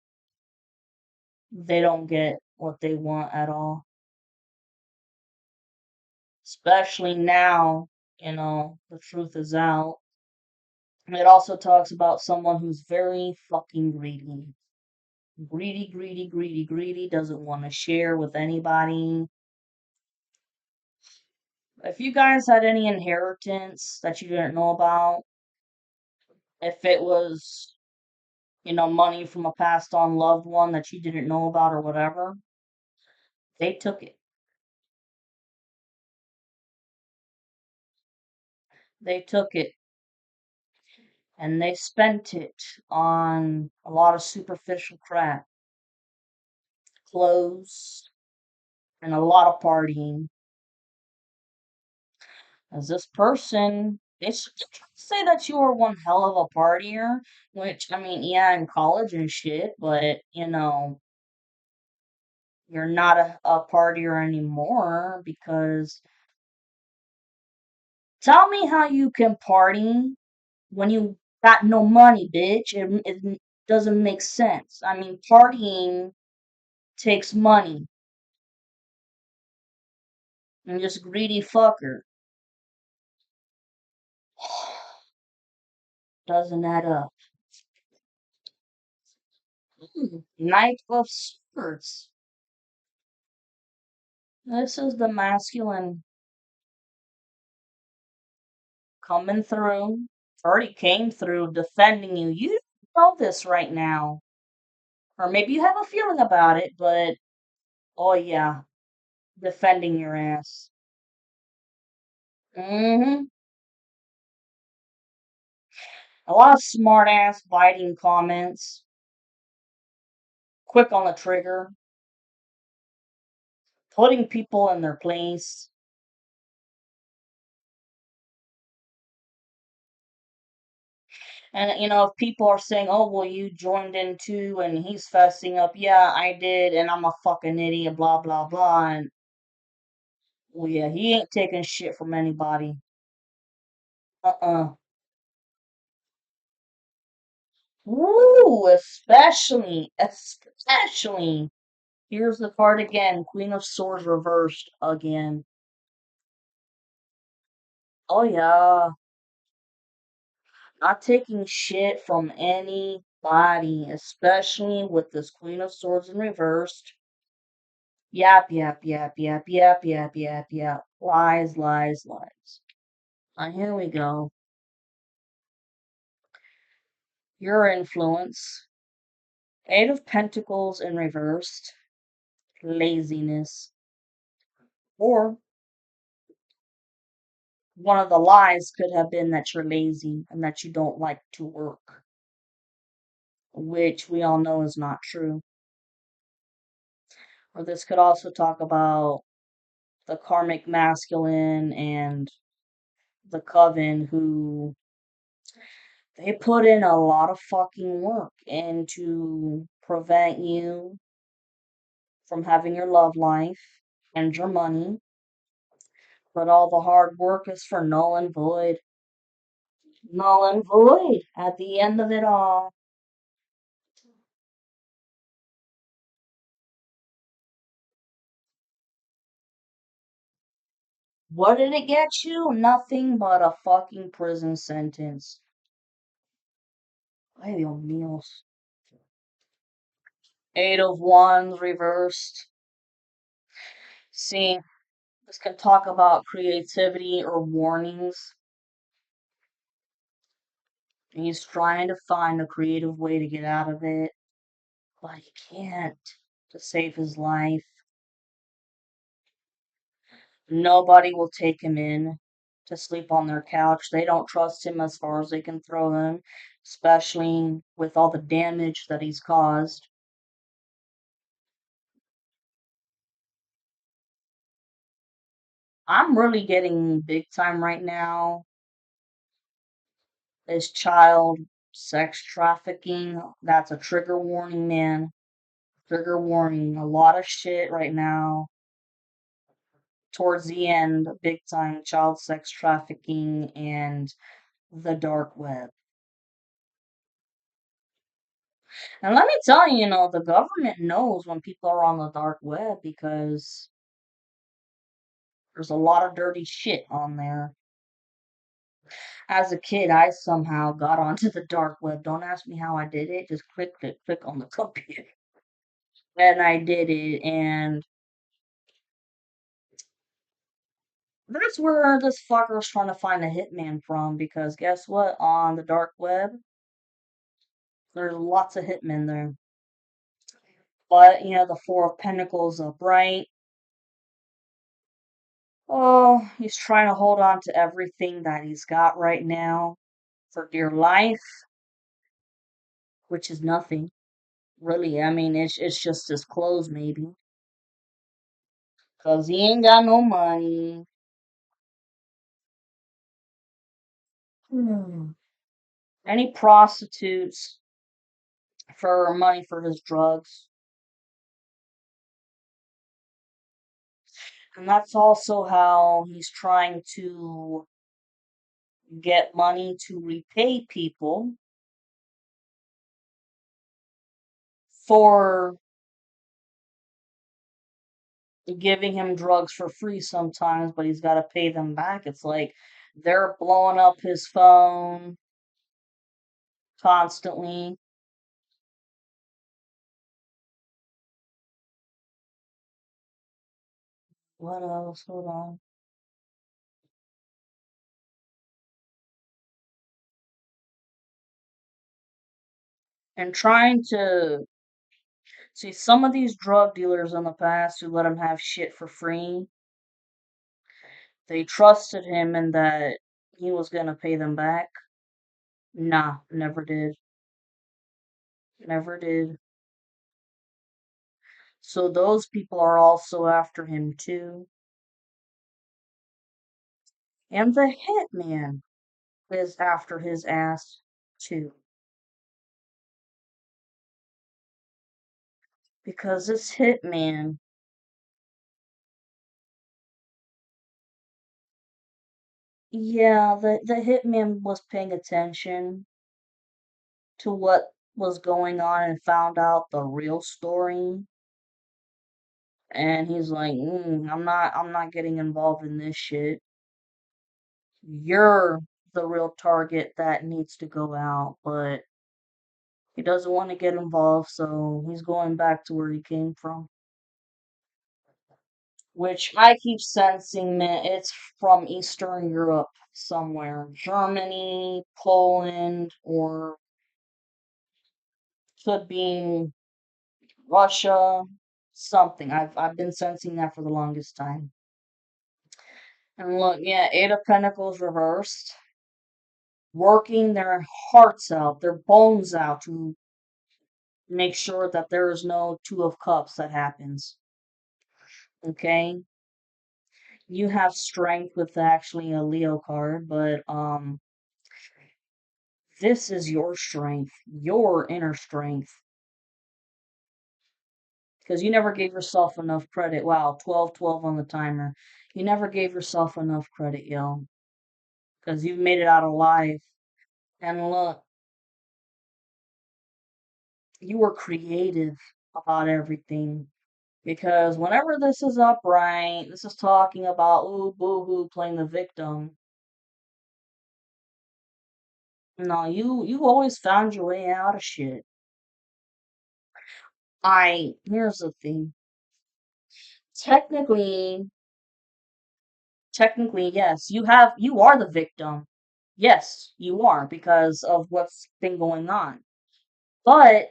They don't get what they want at all. Especially now, the truth is out. It also talks about someone who's very fucking greedy. Greedy, greedy, greedy, greedy, doesn't want to share with anybody. If you guys had any inheritance that you didn't know about, if it was, money from a passed on loved one that you didn't know about or whatever, they took it. They took it and they spent it on a lot of superficial crap, clothes, and a lot of partying. As this person, it's say that you were one hell of a partier, which I mean, yeah, in college and shit, but you're not a partier anymore because tell me how you can party when you got no money, bitch. It doesn't make sense. I mean, partying takes money. And this greedy fucker doesn't add up. Knight of Swords. This is the masculine coming through. Already came through defending you. You don't know this right now. Or maybe you have a feeling about it, but oh yeah, defending your ass. Mm-hmm. A lot of smart ass biting comments. Quick on the trigger. Putting people in their place. And if people are saying, "Oh, well, you joined in too," and he's fessing up, "Yeah, I did, and I'm a fucking idiot," blah blah blah, and well, yeah, he ain't taking shit from anybody. Uh-uh. Woo, especially. Here's the card again, Queen of Swords reversed again. Oh yeah, not taking shit from anybody, especially with this Queen of Swords in reversed. Yap, yap, yap, yap, yap, yap, yap, yap. Lies, lies, lies. Here we go. Your influence. Eight of Pentacles in reversed. Laziness. Or one of the lies could have been that you're lazy and that you don't like to work, which we all know is not true. Or this could also talk about the karmic masculine and the coven who they put in a lot of fucking work and to prevent you from having your love life and your money, but all the hard work is for null and void. Null and void at the end of it all. What did it get you? Nothing but a fucking prison sentence. Ay, Dios mío. Eight of Wands reversed. See, this can talk about creativity or warnings. He's trying to find a creative way to get out of it, but he can't to save his life. Nobody will take him in to sleep on their couch. They don't trust him as far as they can throw him, especially with all the damage that he's caused. I'm really getting big time right now is child sex trafficking. That's a trigger warning, man. Trigger warning. A lot of shit right now. Towards the end, big time child sex trafficking and the dark web. And let me tell you, the government knows when people are on the dark web because there's a lot of dirty shit on there. As a kid, I somehow got onto the dark web. Don't ask me how I did it. Just click on the computer. And I did it, and that's where this fucker's trying to find a hitman from, because guess what? On the dark web, there's lots of hitmen there. But, the Four of Pentacles upright. Oh, he's trying to hold on to everything that he's got right now for dear life, which is nothing. Really, I mean, it's just his clothes, maybe. Because he ain't got no money. Hmm. Any prostitutes for money for his drugs. And that's also how he's trying to get money to repay people for giving him drugs for free sometimes, but he's got to pay them back. It's like they're blowing up his phone constantly. What else? Hold on. And trying to see some of these drug dealers in the past who let him have shit for free, they trusted him and that he was gonna pay them back. Nah, never did. Never did. So those people are also after him too. And the hitman is after his ass too. Because this hitman, yeah, the hitman was paying attention to what was going on and found out the real story. And he's like, I'm not getting involved in this shit. You're the real target that needs to go out, but he doesn't want to get involved, so he's going back to where he came from. Which I keep sensing that it's from Eastern Europe somewhere. Germany, Poland, or could be Russia, something. I've been sensing that for the longest time. And look, yeah, Eight of Pentacles reversed, working their hearts out, their bones out to make sure that there is no Two of Cups that happens. Okay? You have strength with actually a Leo card, but this is your strength, your inner strength. Because you never gave yourself enough credit. Wow, 12-12 on the timer. You never gave yourself enough credit, yo. Because you've made it out alive. And look, you were creative about everything. Because whenever this is upright, this is talking about, ooh, boo hoo, playing the victim. No, you always found your way out of shit. Here's the thing. Technically, technically, yes, you are the victim. Yes, you are because of what's been going on. But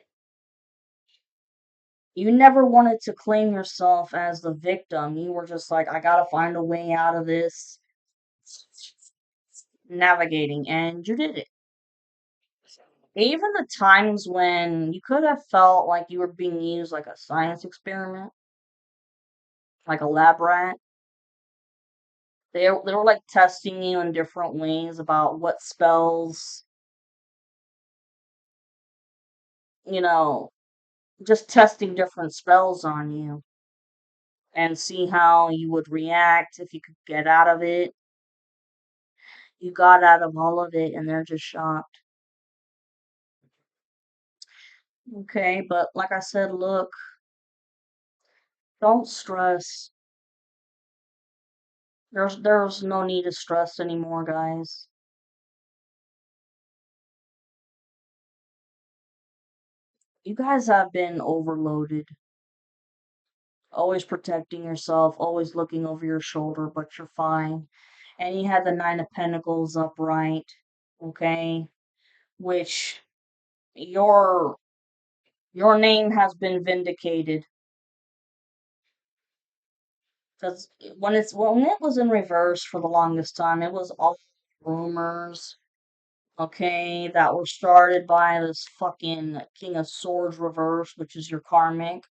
you never wanted to claim yourself as the victim. You were just like, I gotta find a way out of this navigating, and you did it. Even the times when you could have felt like you were being used like a science experiment, like a lab rat, they were like testing you in different ways about what spells, you know, just testing different spells on you and see how you would react if you could get out of it. You got out of all of it and they're just shocked. Okay, but like I said, look, don't stress. There's no need to stress anymore, guys. You guys have been overloaded. Always protecting yourself, always looking over your shoulder, but you're fine. And you had the Nine of Pentacles upright, okay? Which your your name has been vindicated. Because when it was in reverse for the longest time, it was all rumors, okay, that were started by this fucking King of Swords reverse, which is your karmic,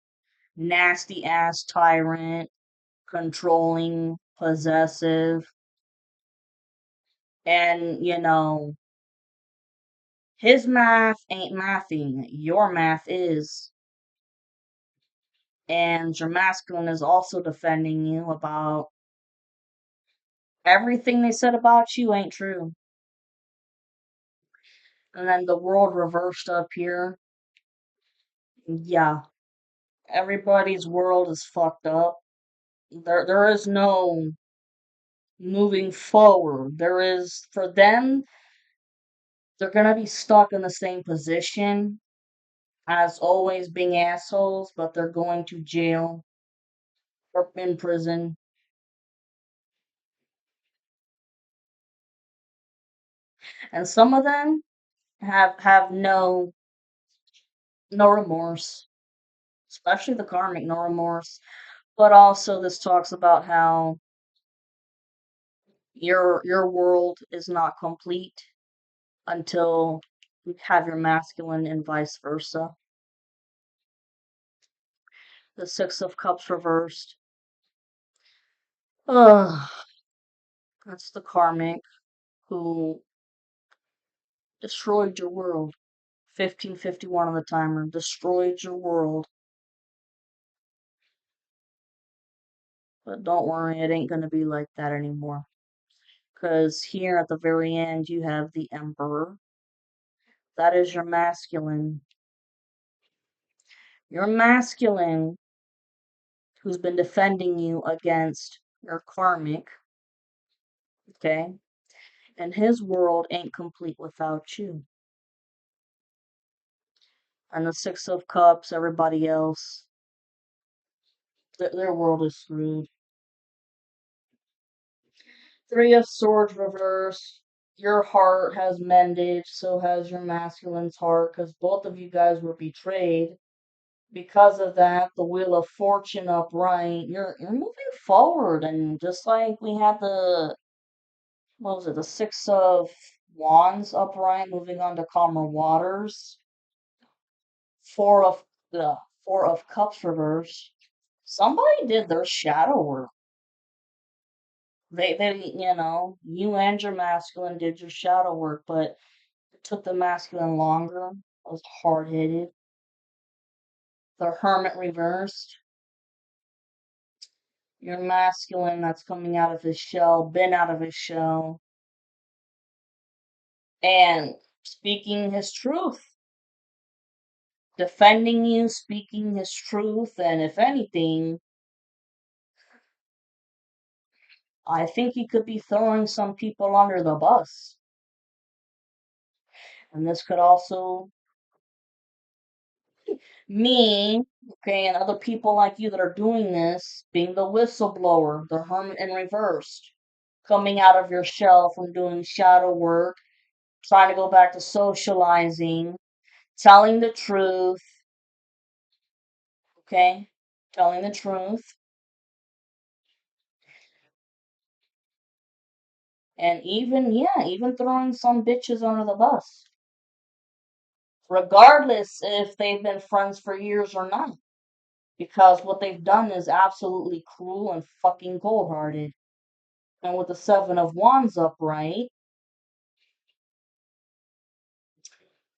nasty ass tyrant, controlling, possessive, and his math ain't mathing. Your math is. And your masculine is also defending you about everything they said about you ain't true. And then the world reversed up here. Yeah, everybody's world is fucked up. There is no moving forward. There is, for them, they're gonna be stuck in the same position as always being assholes, but they're going to jail or in prison. And some of them have no remorse, especially the karmic no remorse. But also this talks about how your world is not complete until you have your masculine and vice versa. The Six of Cups reversed. Ugh, that's the karmic who destroyed your world. 1551 on the timer. Destroyed your world. But don't worry, it ain't gonna be like that anymore. Because here at the very end, you have the Emperor. That is your masculine. Your masculine who's been defending you against your karmic, okay? And his world ain't complete without you. And the Six of Cups, everybody else, their world is screwed. Three of Swords reversed. Your heart has mended, so has your masculine's heart, because both of you guys were betrayed. Because of that, the Wheel of Fortune upright. You're moving forward, and just like we had the what was it, the Six of Wands upright, moving on to calmer waters. Four of the Four of Cups reversed. Somebody did their shadow work. You and your masculine did your shadow work, but it took the masculine longer. I was hard headed. The Hermit reversed. Your masculine that's coming out of his shell, been out of his shell, and speaking his truth, defending you, speaking his truth, and if anything, I think he could be throwing some people under the bus. And this could also me, okay, and other people like you that are doing this, being the whistleblower, the hermit in reversed, coming out of your shell from doing shadow work, trying to go back to socializing, telling the truth, okay, telling the truth, and even, yeah, even throwing some bitches under the bus, regardless if they've been friends for years or not, because what they've done is absolutely cruel and fucking cold-hearted. And with the Seven of Wands upright,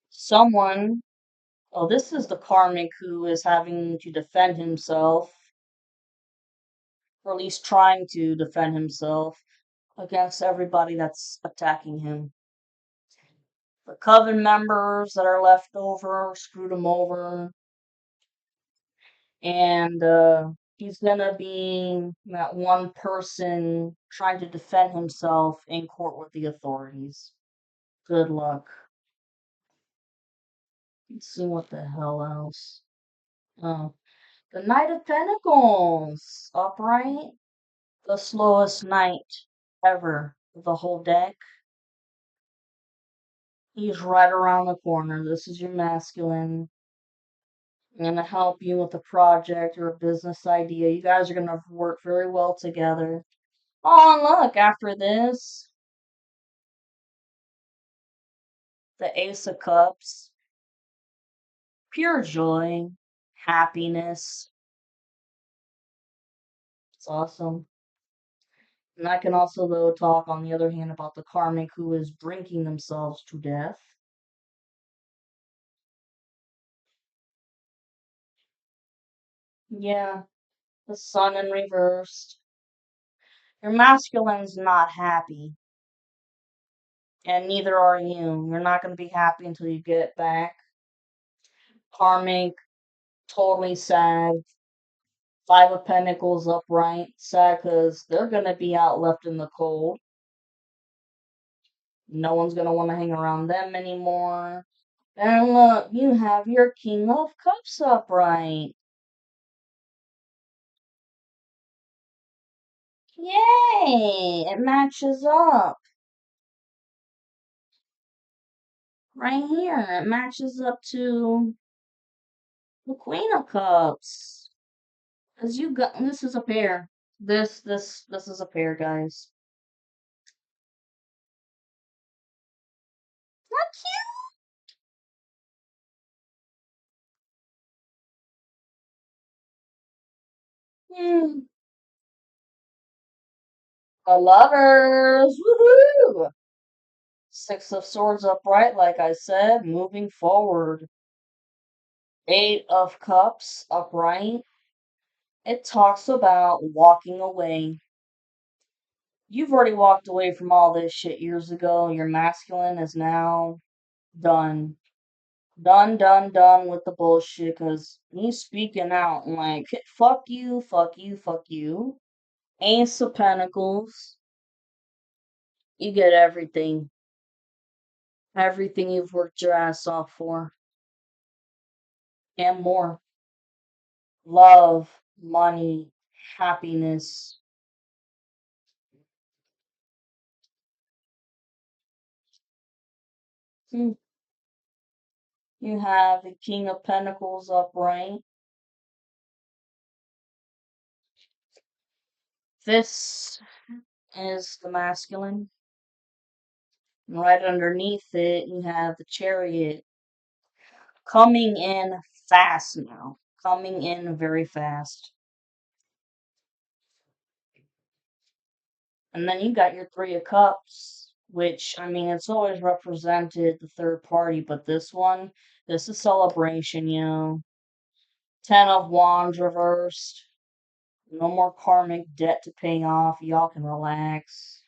someone, oh, this is the karmic who is having to defend himself, or at least trying to defend himself against everybody that's attacking him. The coven members that are left over screwed him over, and he's gonna be that one person trying to defend himself in court with the authorities. Good luck. Let's see what the hell else. Oh, the Knight of Pentacles, upright. The slowest knight ever. The whole deck. He's right around the corner. This is your masculine. I'm gonna help you with a project or a business idea. You guys are gonna work very well together. Oh, and look, after this, the Ace of Cups. Pure joy, happiness. It's awesome. And I can also, though, talk on the other hand about the karmic who is drinking themselves to death. Yeah, the sun in reversed. Your masculine's not happy, and neither are you. You're not going to be happy until you get it back. Karmic, totally sad. Five of Pentacles upright. Sad because they're going to be out left in the cold. No one's going to want to hang around them anymore. And look, you have your King of Cups upright. Yay! It matches up. Right here. It matches up to the Queen of Cups. Cause you got this is a pair. This is a pair, guys. Not cute. The lovers. Woohoo! Six of Swords upright, like I said, moving forward. Eight of Cups upright. It talks about walking away. You've already walked away from all this shit years ago. Your masculine is now done. Done with the bullshit because he's speaking out and like, fuck you, fuck you, fuck you. Ace of Pentacles. You get everything. Everything you've worked your ass off for. And more. Love, money, happiness. Hmm. You have the King of Pentacles upright. This is the masculine. And right underneath it, you have the Chariot coming in fast now. Coming in very fast. And then you got your Three of Cups, which, I mean, it's always represented the third party, but this is celebration, you know. Ten of Wands reversed. No more karmic debt to pay off. Y'all can relax.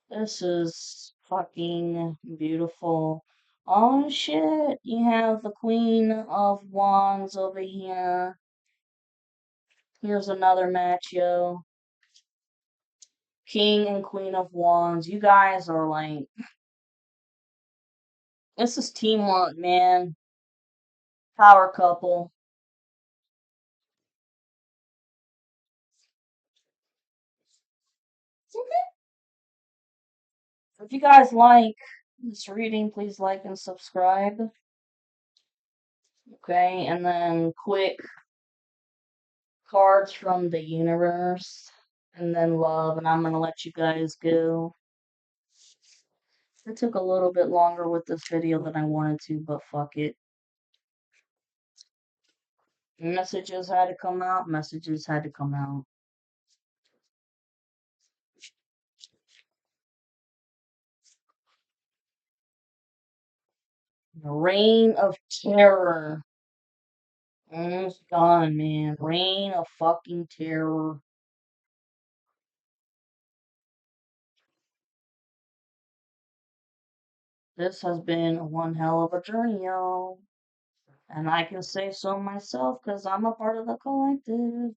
This is fucking beautiful. Oh shit, you have the Queen of Wands over here. Here's another match, yo. King and Queen of Wands. You guys are like, this is teamwork, man. Power couple. If you guys like this reading, please like and subscribe. Okay, and then quick cards from the universe, and then love, and I'm gonna let you guys go. It took a little bit longer with this video than I wanted to, but fuck it. Messages had to come out, messages had to come out. The Reign of Terror. It's gone, man. Reign of fucking terror. This has been one hell of a journey, y'all. And I can say so myself because I'm a part of the collective.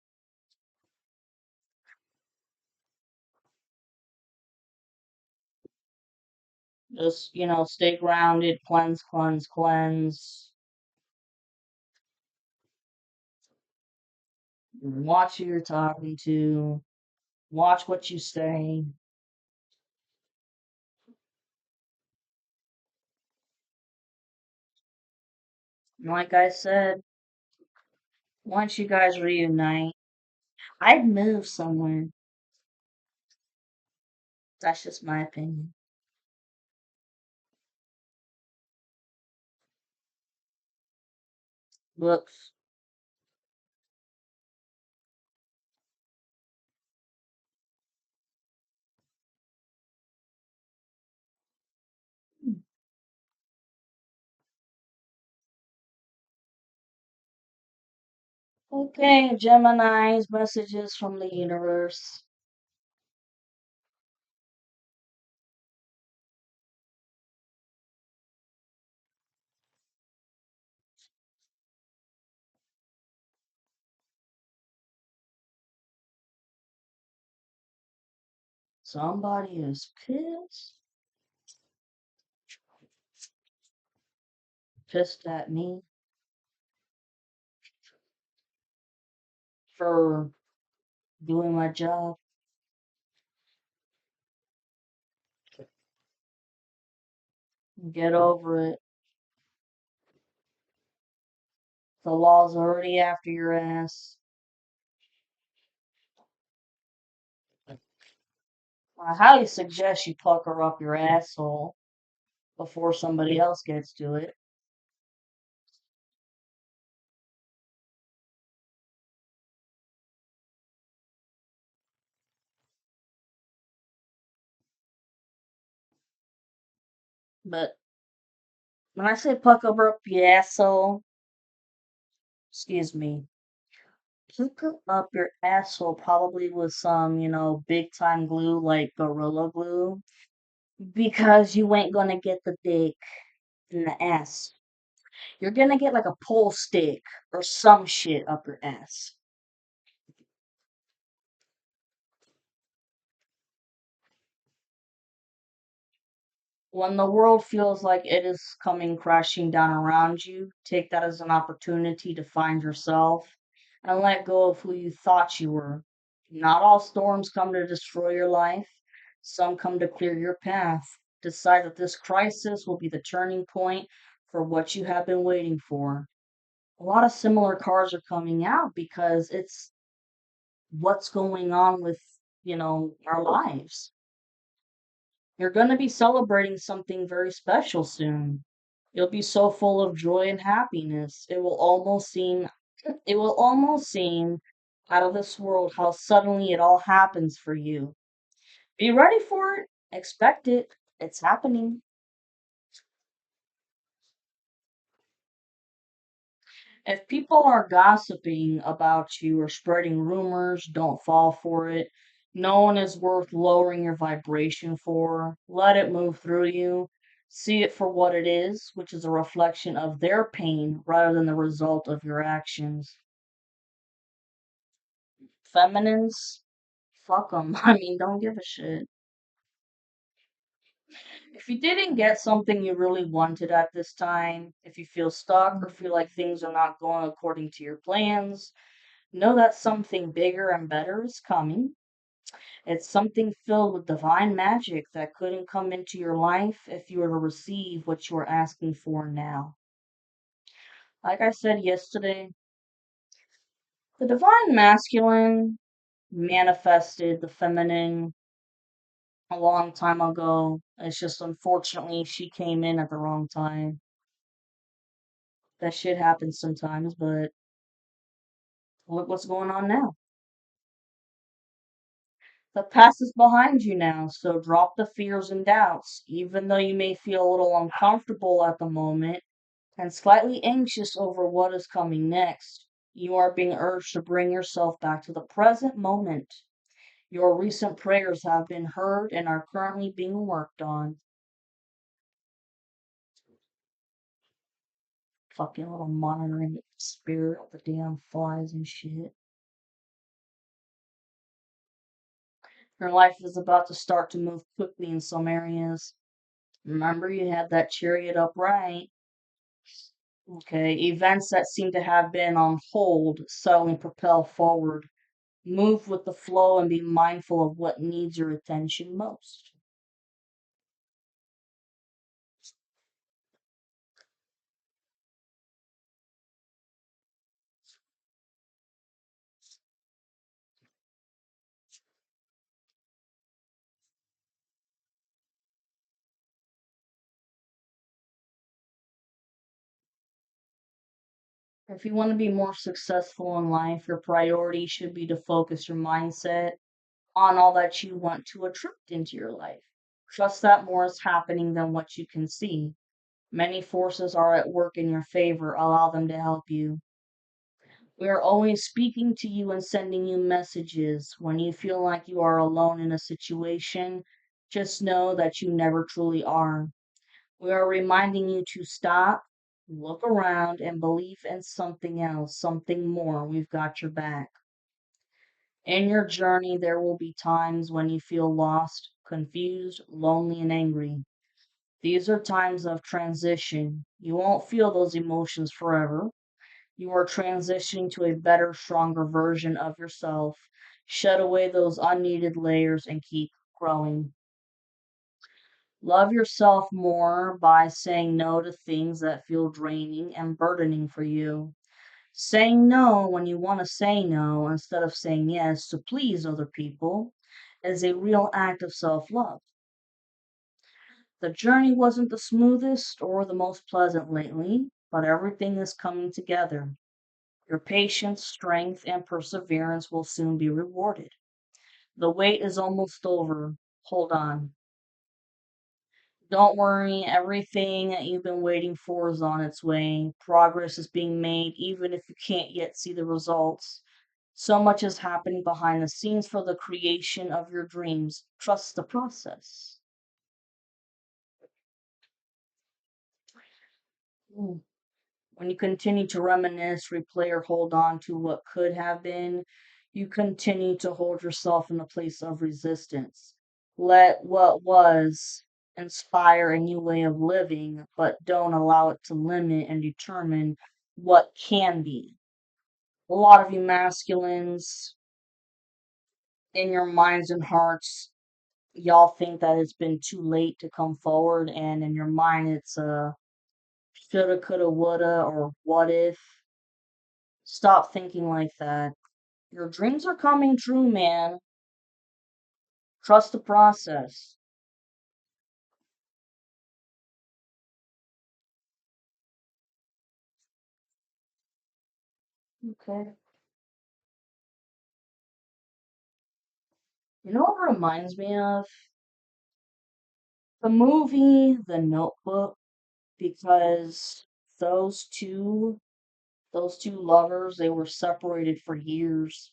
Just, you know, stay grounded, cleanse, cleanse, cleanse. Watch who you're talking to. Watch what you say. And like I said, once you guys reunite, I'd move somewhere. That's just my opinion. Looks. Okay, Gemini's messages from the universe. Somebody is pissed at me for doing my job. Get over it. The law's already after your ass. I highly suggest you pucker up your asshole before somebody else gets to it. But when I say pucker up your asshole, excuse me, pucker up your asshole probably with some, big time glue like Gorilla Glue because you ain't gonna get the dick in the ass. You're gonna get like a pole stick or some shit up your ass. When the world feels like it is coming crashing down around you, take that as an opportunity to find yourself and let go of who you thought you were. Not all storms come to destroy your life, some come to clear your path. Decide that this crisis will be the turning point for what you have been waiting for. A lot of similar cards are coming out because it's what's going on with, our lives. You're going to be celebrating something very special soon. You'll be so full of joy and happiness. It will almost seem out of this world how suddenly it all happens for you. Be ready for it. Expect it. It's happening. If people are gossiping about you or spreading rumors, don't fall for it. No one is worth lowering your vibration for. Let it move through you. See it for what it is, which is a reflection of their pain rather than the result of your actions. Feminines, fuck them. I mean, don't give a shit. If you didn't get something you really wanted at this time, if you feel stuck or feel like things are not going according to your plans, know that something bigger and better is coming. It's something filled with divine magic that couldn't come into your life if you were to receive what you are asking for now. Like I said yesterday, the divine masculine manifested the feminine a long time ago. It's just unfortunately she came in at the wrong time. That shit happens sometimes, but look what's going on now. The past is behind you now, so drop the fears and doubts. Even though you may feel a little uncomfortable at the moment and slightly anxious over what is coming next, you are being urged to bring yourself back to the present moment. Your recent prayers have been heard and are currently being worked on. Fucking little monitoring spirit of the damn flies and shit. Your life is about to start to move quickly in some areas. Remember, you had that chariot upright. Okay, events that seem to have been on hold suddenly propel forward. Move with the flow and be mindful of what needs your attention most. If you want to be more successful in life, your priority should be to focus your mindset on all that you want to attract into your life. Trust that more is happening than what you can see. Many forces are at work in your favor. Allow them to help you. We are always speaking to you and sending you messages. When you feel like you are alone in a situation, just know that you never truly are. We are reminding you to stop, look around, and believe in something else, something more. We've got your back. In your journey, there will be times when you feel lost, confused, lonely, and angry. These are times of transition. You won't feel those emotions forever. You are transitioning to a better, stronger version of yourself. Shed away those unneeded layers and keep growing. Love yourself more by saying no to things that feel draining and burdening for you. Saying no when you want to say no instead of saying yes to please other people is a real act of self love. The journey wasn't the smoothest or the most pleasant lately, but everything is coming together. Your patience, strength, and perseverance will soon be rewarded. The wait is almost over. Hold on. Don't worry, everything that you've been waiting for is on its way. Progress is being made, even if you can't yet see the results. So much is happening behind the scenes for the creation of your dreams. Trust the process. Mm. When you continue to reminisce, replay, or hold on to what could have been, you continue to hold yourself in a place of resistance. Let what was inspire a new way of living, but don't allow it to limit and determine what can be. A lot of you masculines, in your minds and hearts, y'all think that it's been too late to come forward, and in your mind, it's shoulda, coulda, woulda, or what if. Stop thinking like that. Your dreams are coming true, man. Trust the process. Okay. You know what it reminds me of? The movie The Notebook, because those two those two lovers, they were separated for years,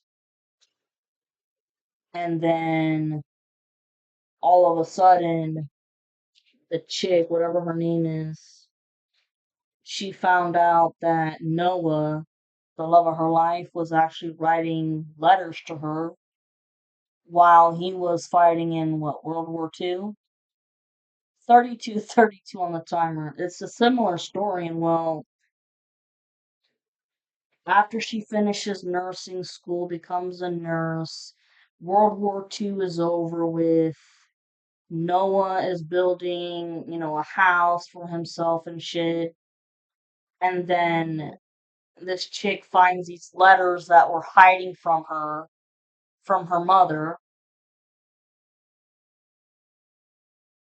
and then all of a sudden the chick, whatever her name is, she found out that Noah, the love of her life, was actually writing letters to her while he was fighting in what, World War II. 32, 32 on the timer. It's a similar story, and well, after she finishes nursing school, becomes a nurse, World War II is over with. Noah is building, a house for himself and shit. And then this chick finds these letters that were hiding from her mother.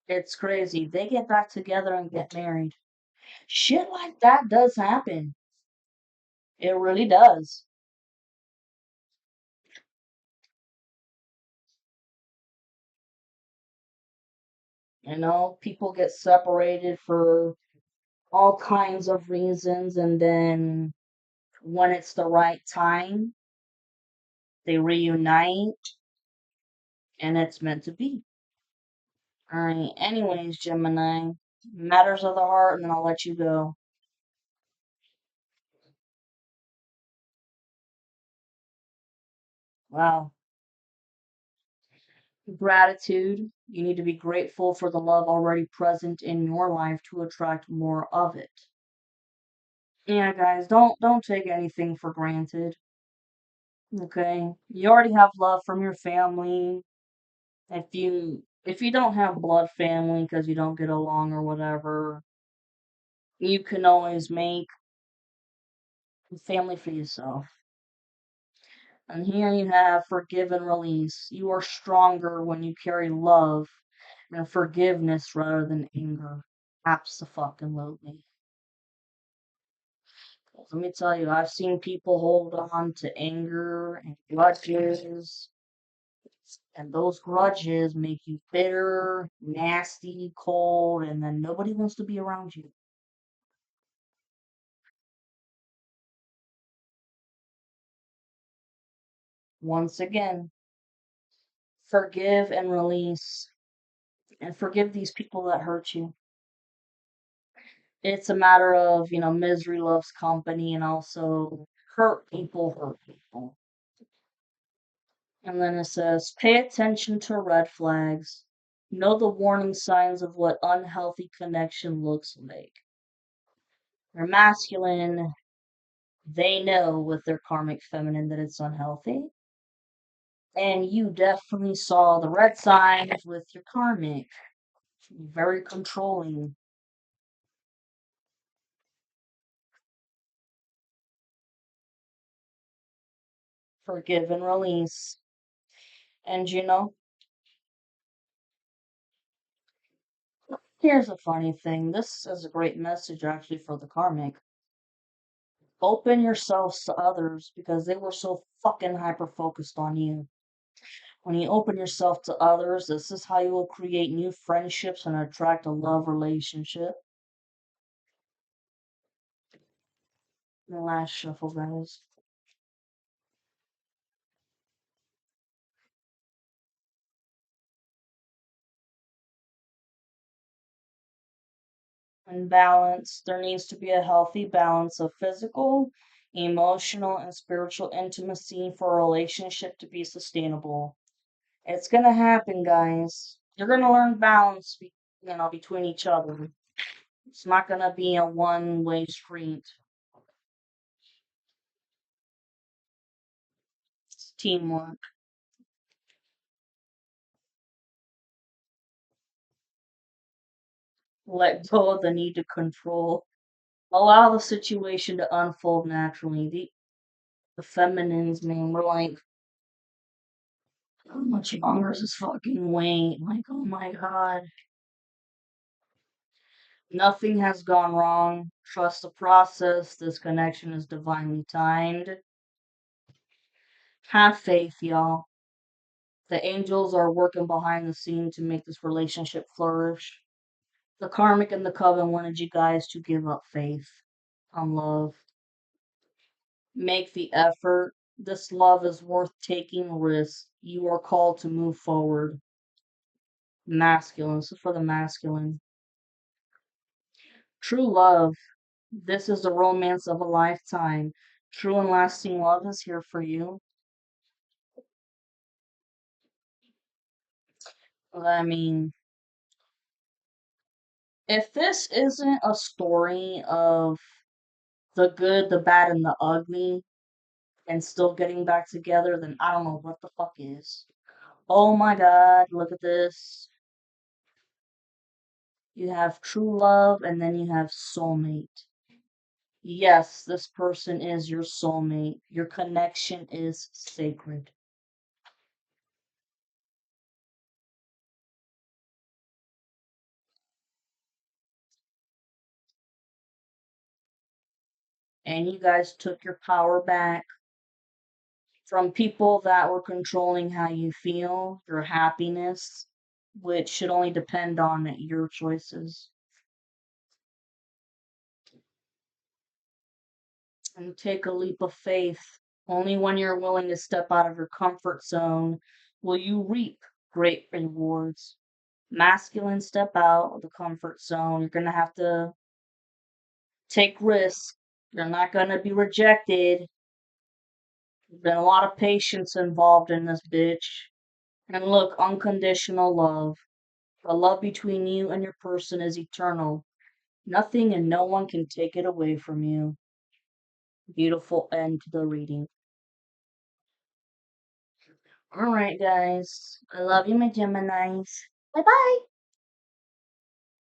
It's crazy. They get back together and get married. Shit like that does happen. It really does. People get separated for all kinds of reasons, and then when it's the right time, they reunite, and it's meant to be. All right. Anyways, Gemini, matters of the heart, and then I'll let you go. Wow. Gratitude. You need to be grateful for the love already present in your life to attract more of it. Yeah, guys, don't take anything for granted. Okay? You already have love from your family. If you don't have blood family because you don't get along or whatever, you can always make a family for yourself. And here you have forgive and release. You are stronger when you carry love and forgiveness rather than anger. Absolutely. Let me tell you, I've seen people hold on to anger and grudges, and those grudges make you bitter, nasty, cold, and then nobody wants to be around you. Once again, forgive and release, and forgive these people that hurt you. It's a matter of, misery loves company, and also hurt people hurt people. And then it says, pay attention to red flags. Know the warning signs of what unhealthy connection looks like. They're masculine. They know with their karmic feminine that it's unhealthy. And you definitely saw the red signs with your karmic. Very controlling. Forgive and release. And here's a funny thing. This is a great message actually for the karmic. Open yourselves to others because they were so fucking hyper focused on you. When you open yourself to others, this is how you will create new friendships and attract a love relationship. The last shuffle, guys. And balance. There needs to be a healthy balance of physical, emotional, and spiritual intimacy for a relationship to be sustainable. It's gonna happen, guys. You're gonna learn balance, between each other. It's not gonna be a one-way street. It's teamwork. Let go of the need to control. Allow the situation to unfold naturally. The feminines, man, we're like, how much longer is this fucking wait? Like, oh my god. Nothing has gone wrong. Trust the process. This connection is divinely timed. Have faith, y'all. The angels are working behind the scene to make this relationship flourish. The karmic and the coven wanted you guys to give up faith on love. Make the effort. This love is worth taking risks. You are called to move forward. Masculine. So for the masculine. True love. This is the romance of a lifetime. True and lasting love is here for you. I mean, if this isn't a story of the good, the bad, and the ugly, and still getting back together, then I don't know what the fuck is. Oh my god, look at this. You have true love, and then you have soulmate. Yes, this person is your soulmate. Your connection is sacred. And you guys took your power back from people that were controlling how you feel, your happiness, which should only depend on your choices. And take a leap of faith. Only when you're willing to step out of your comfort zone will you reap great rewards. Masculine, step out of the comfort zone. You're going to have to take risks. You're not going to be rejected. There's been a lot of patience involved in this bitch. And look, unconditional love. The love between you and your person is eternal. Nothing and no one can take it away from you. Beautiful end to the reading. All right, guys. I love you, my Geminis. Bye bye.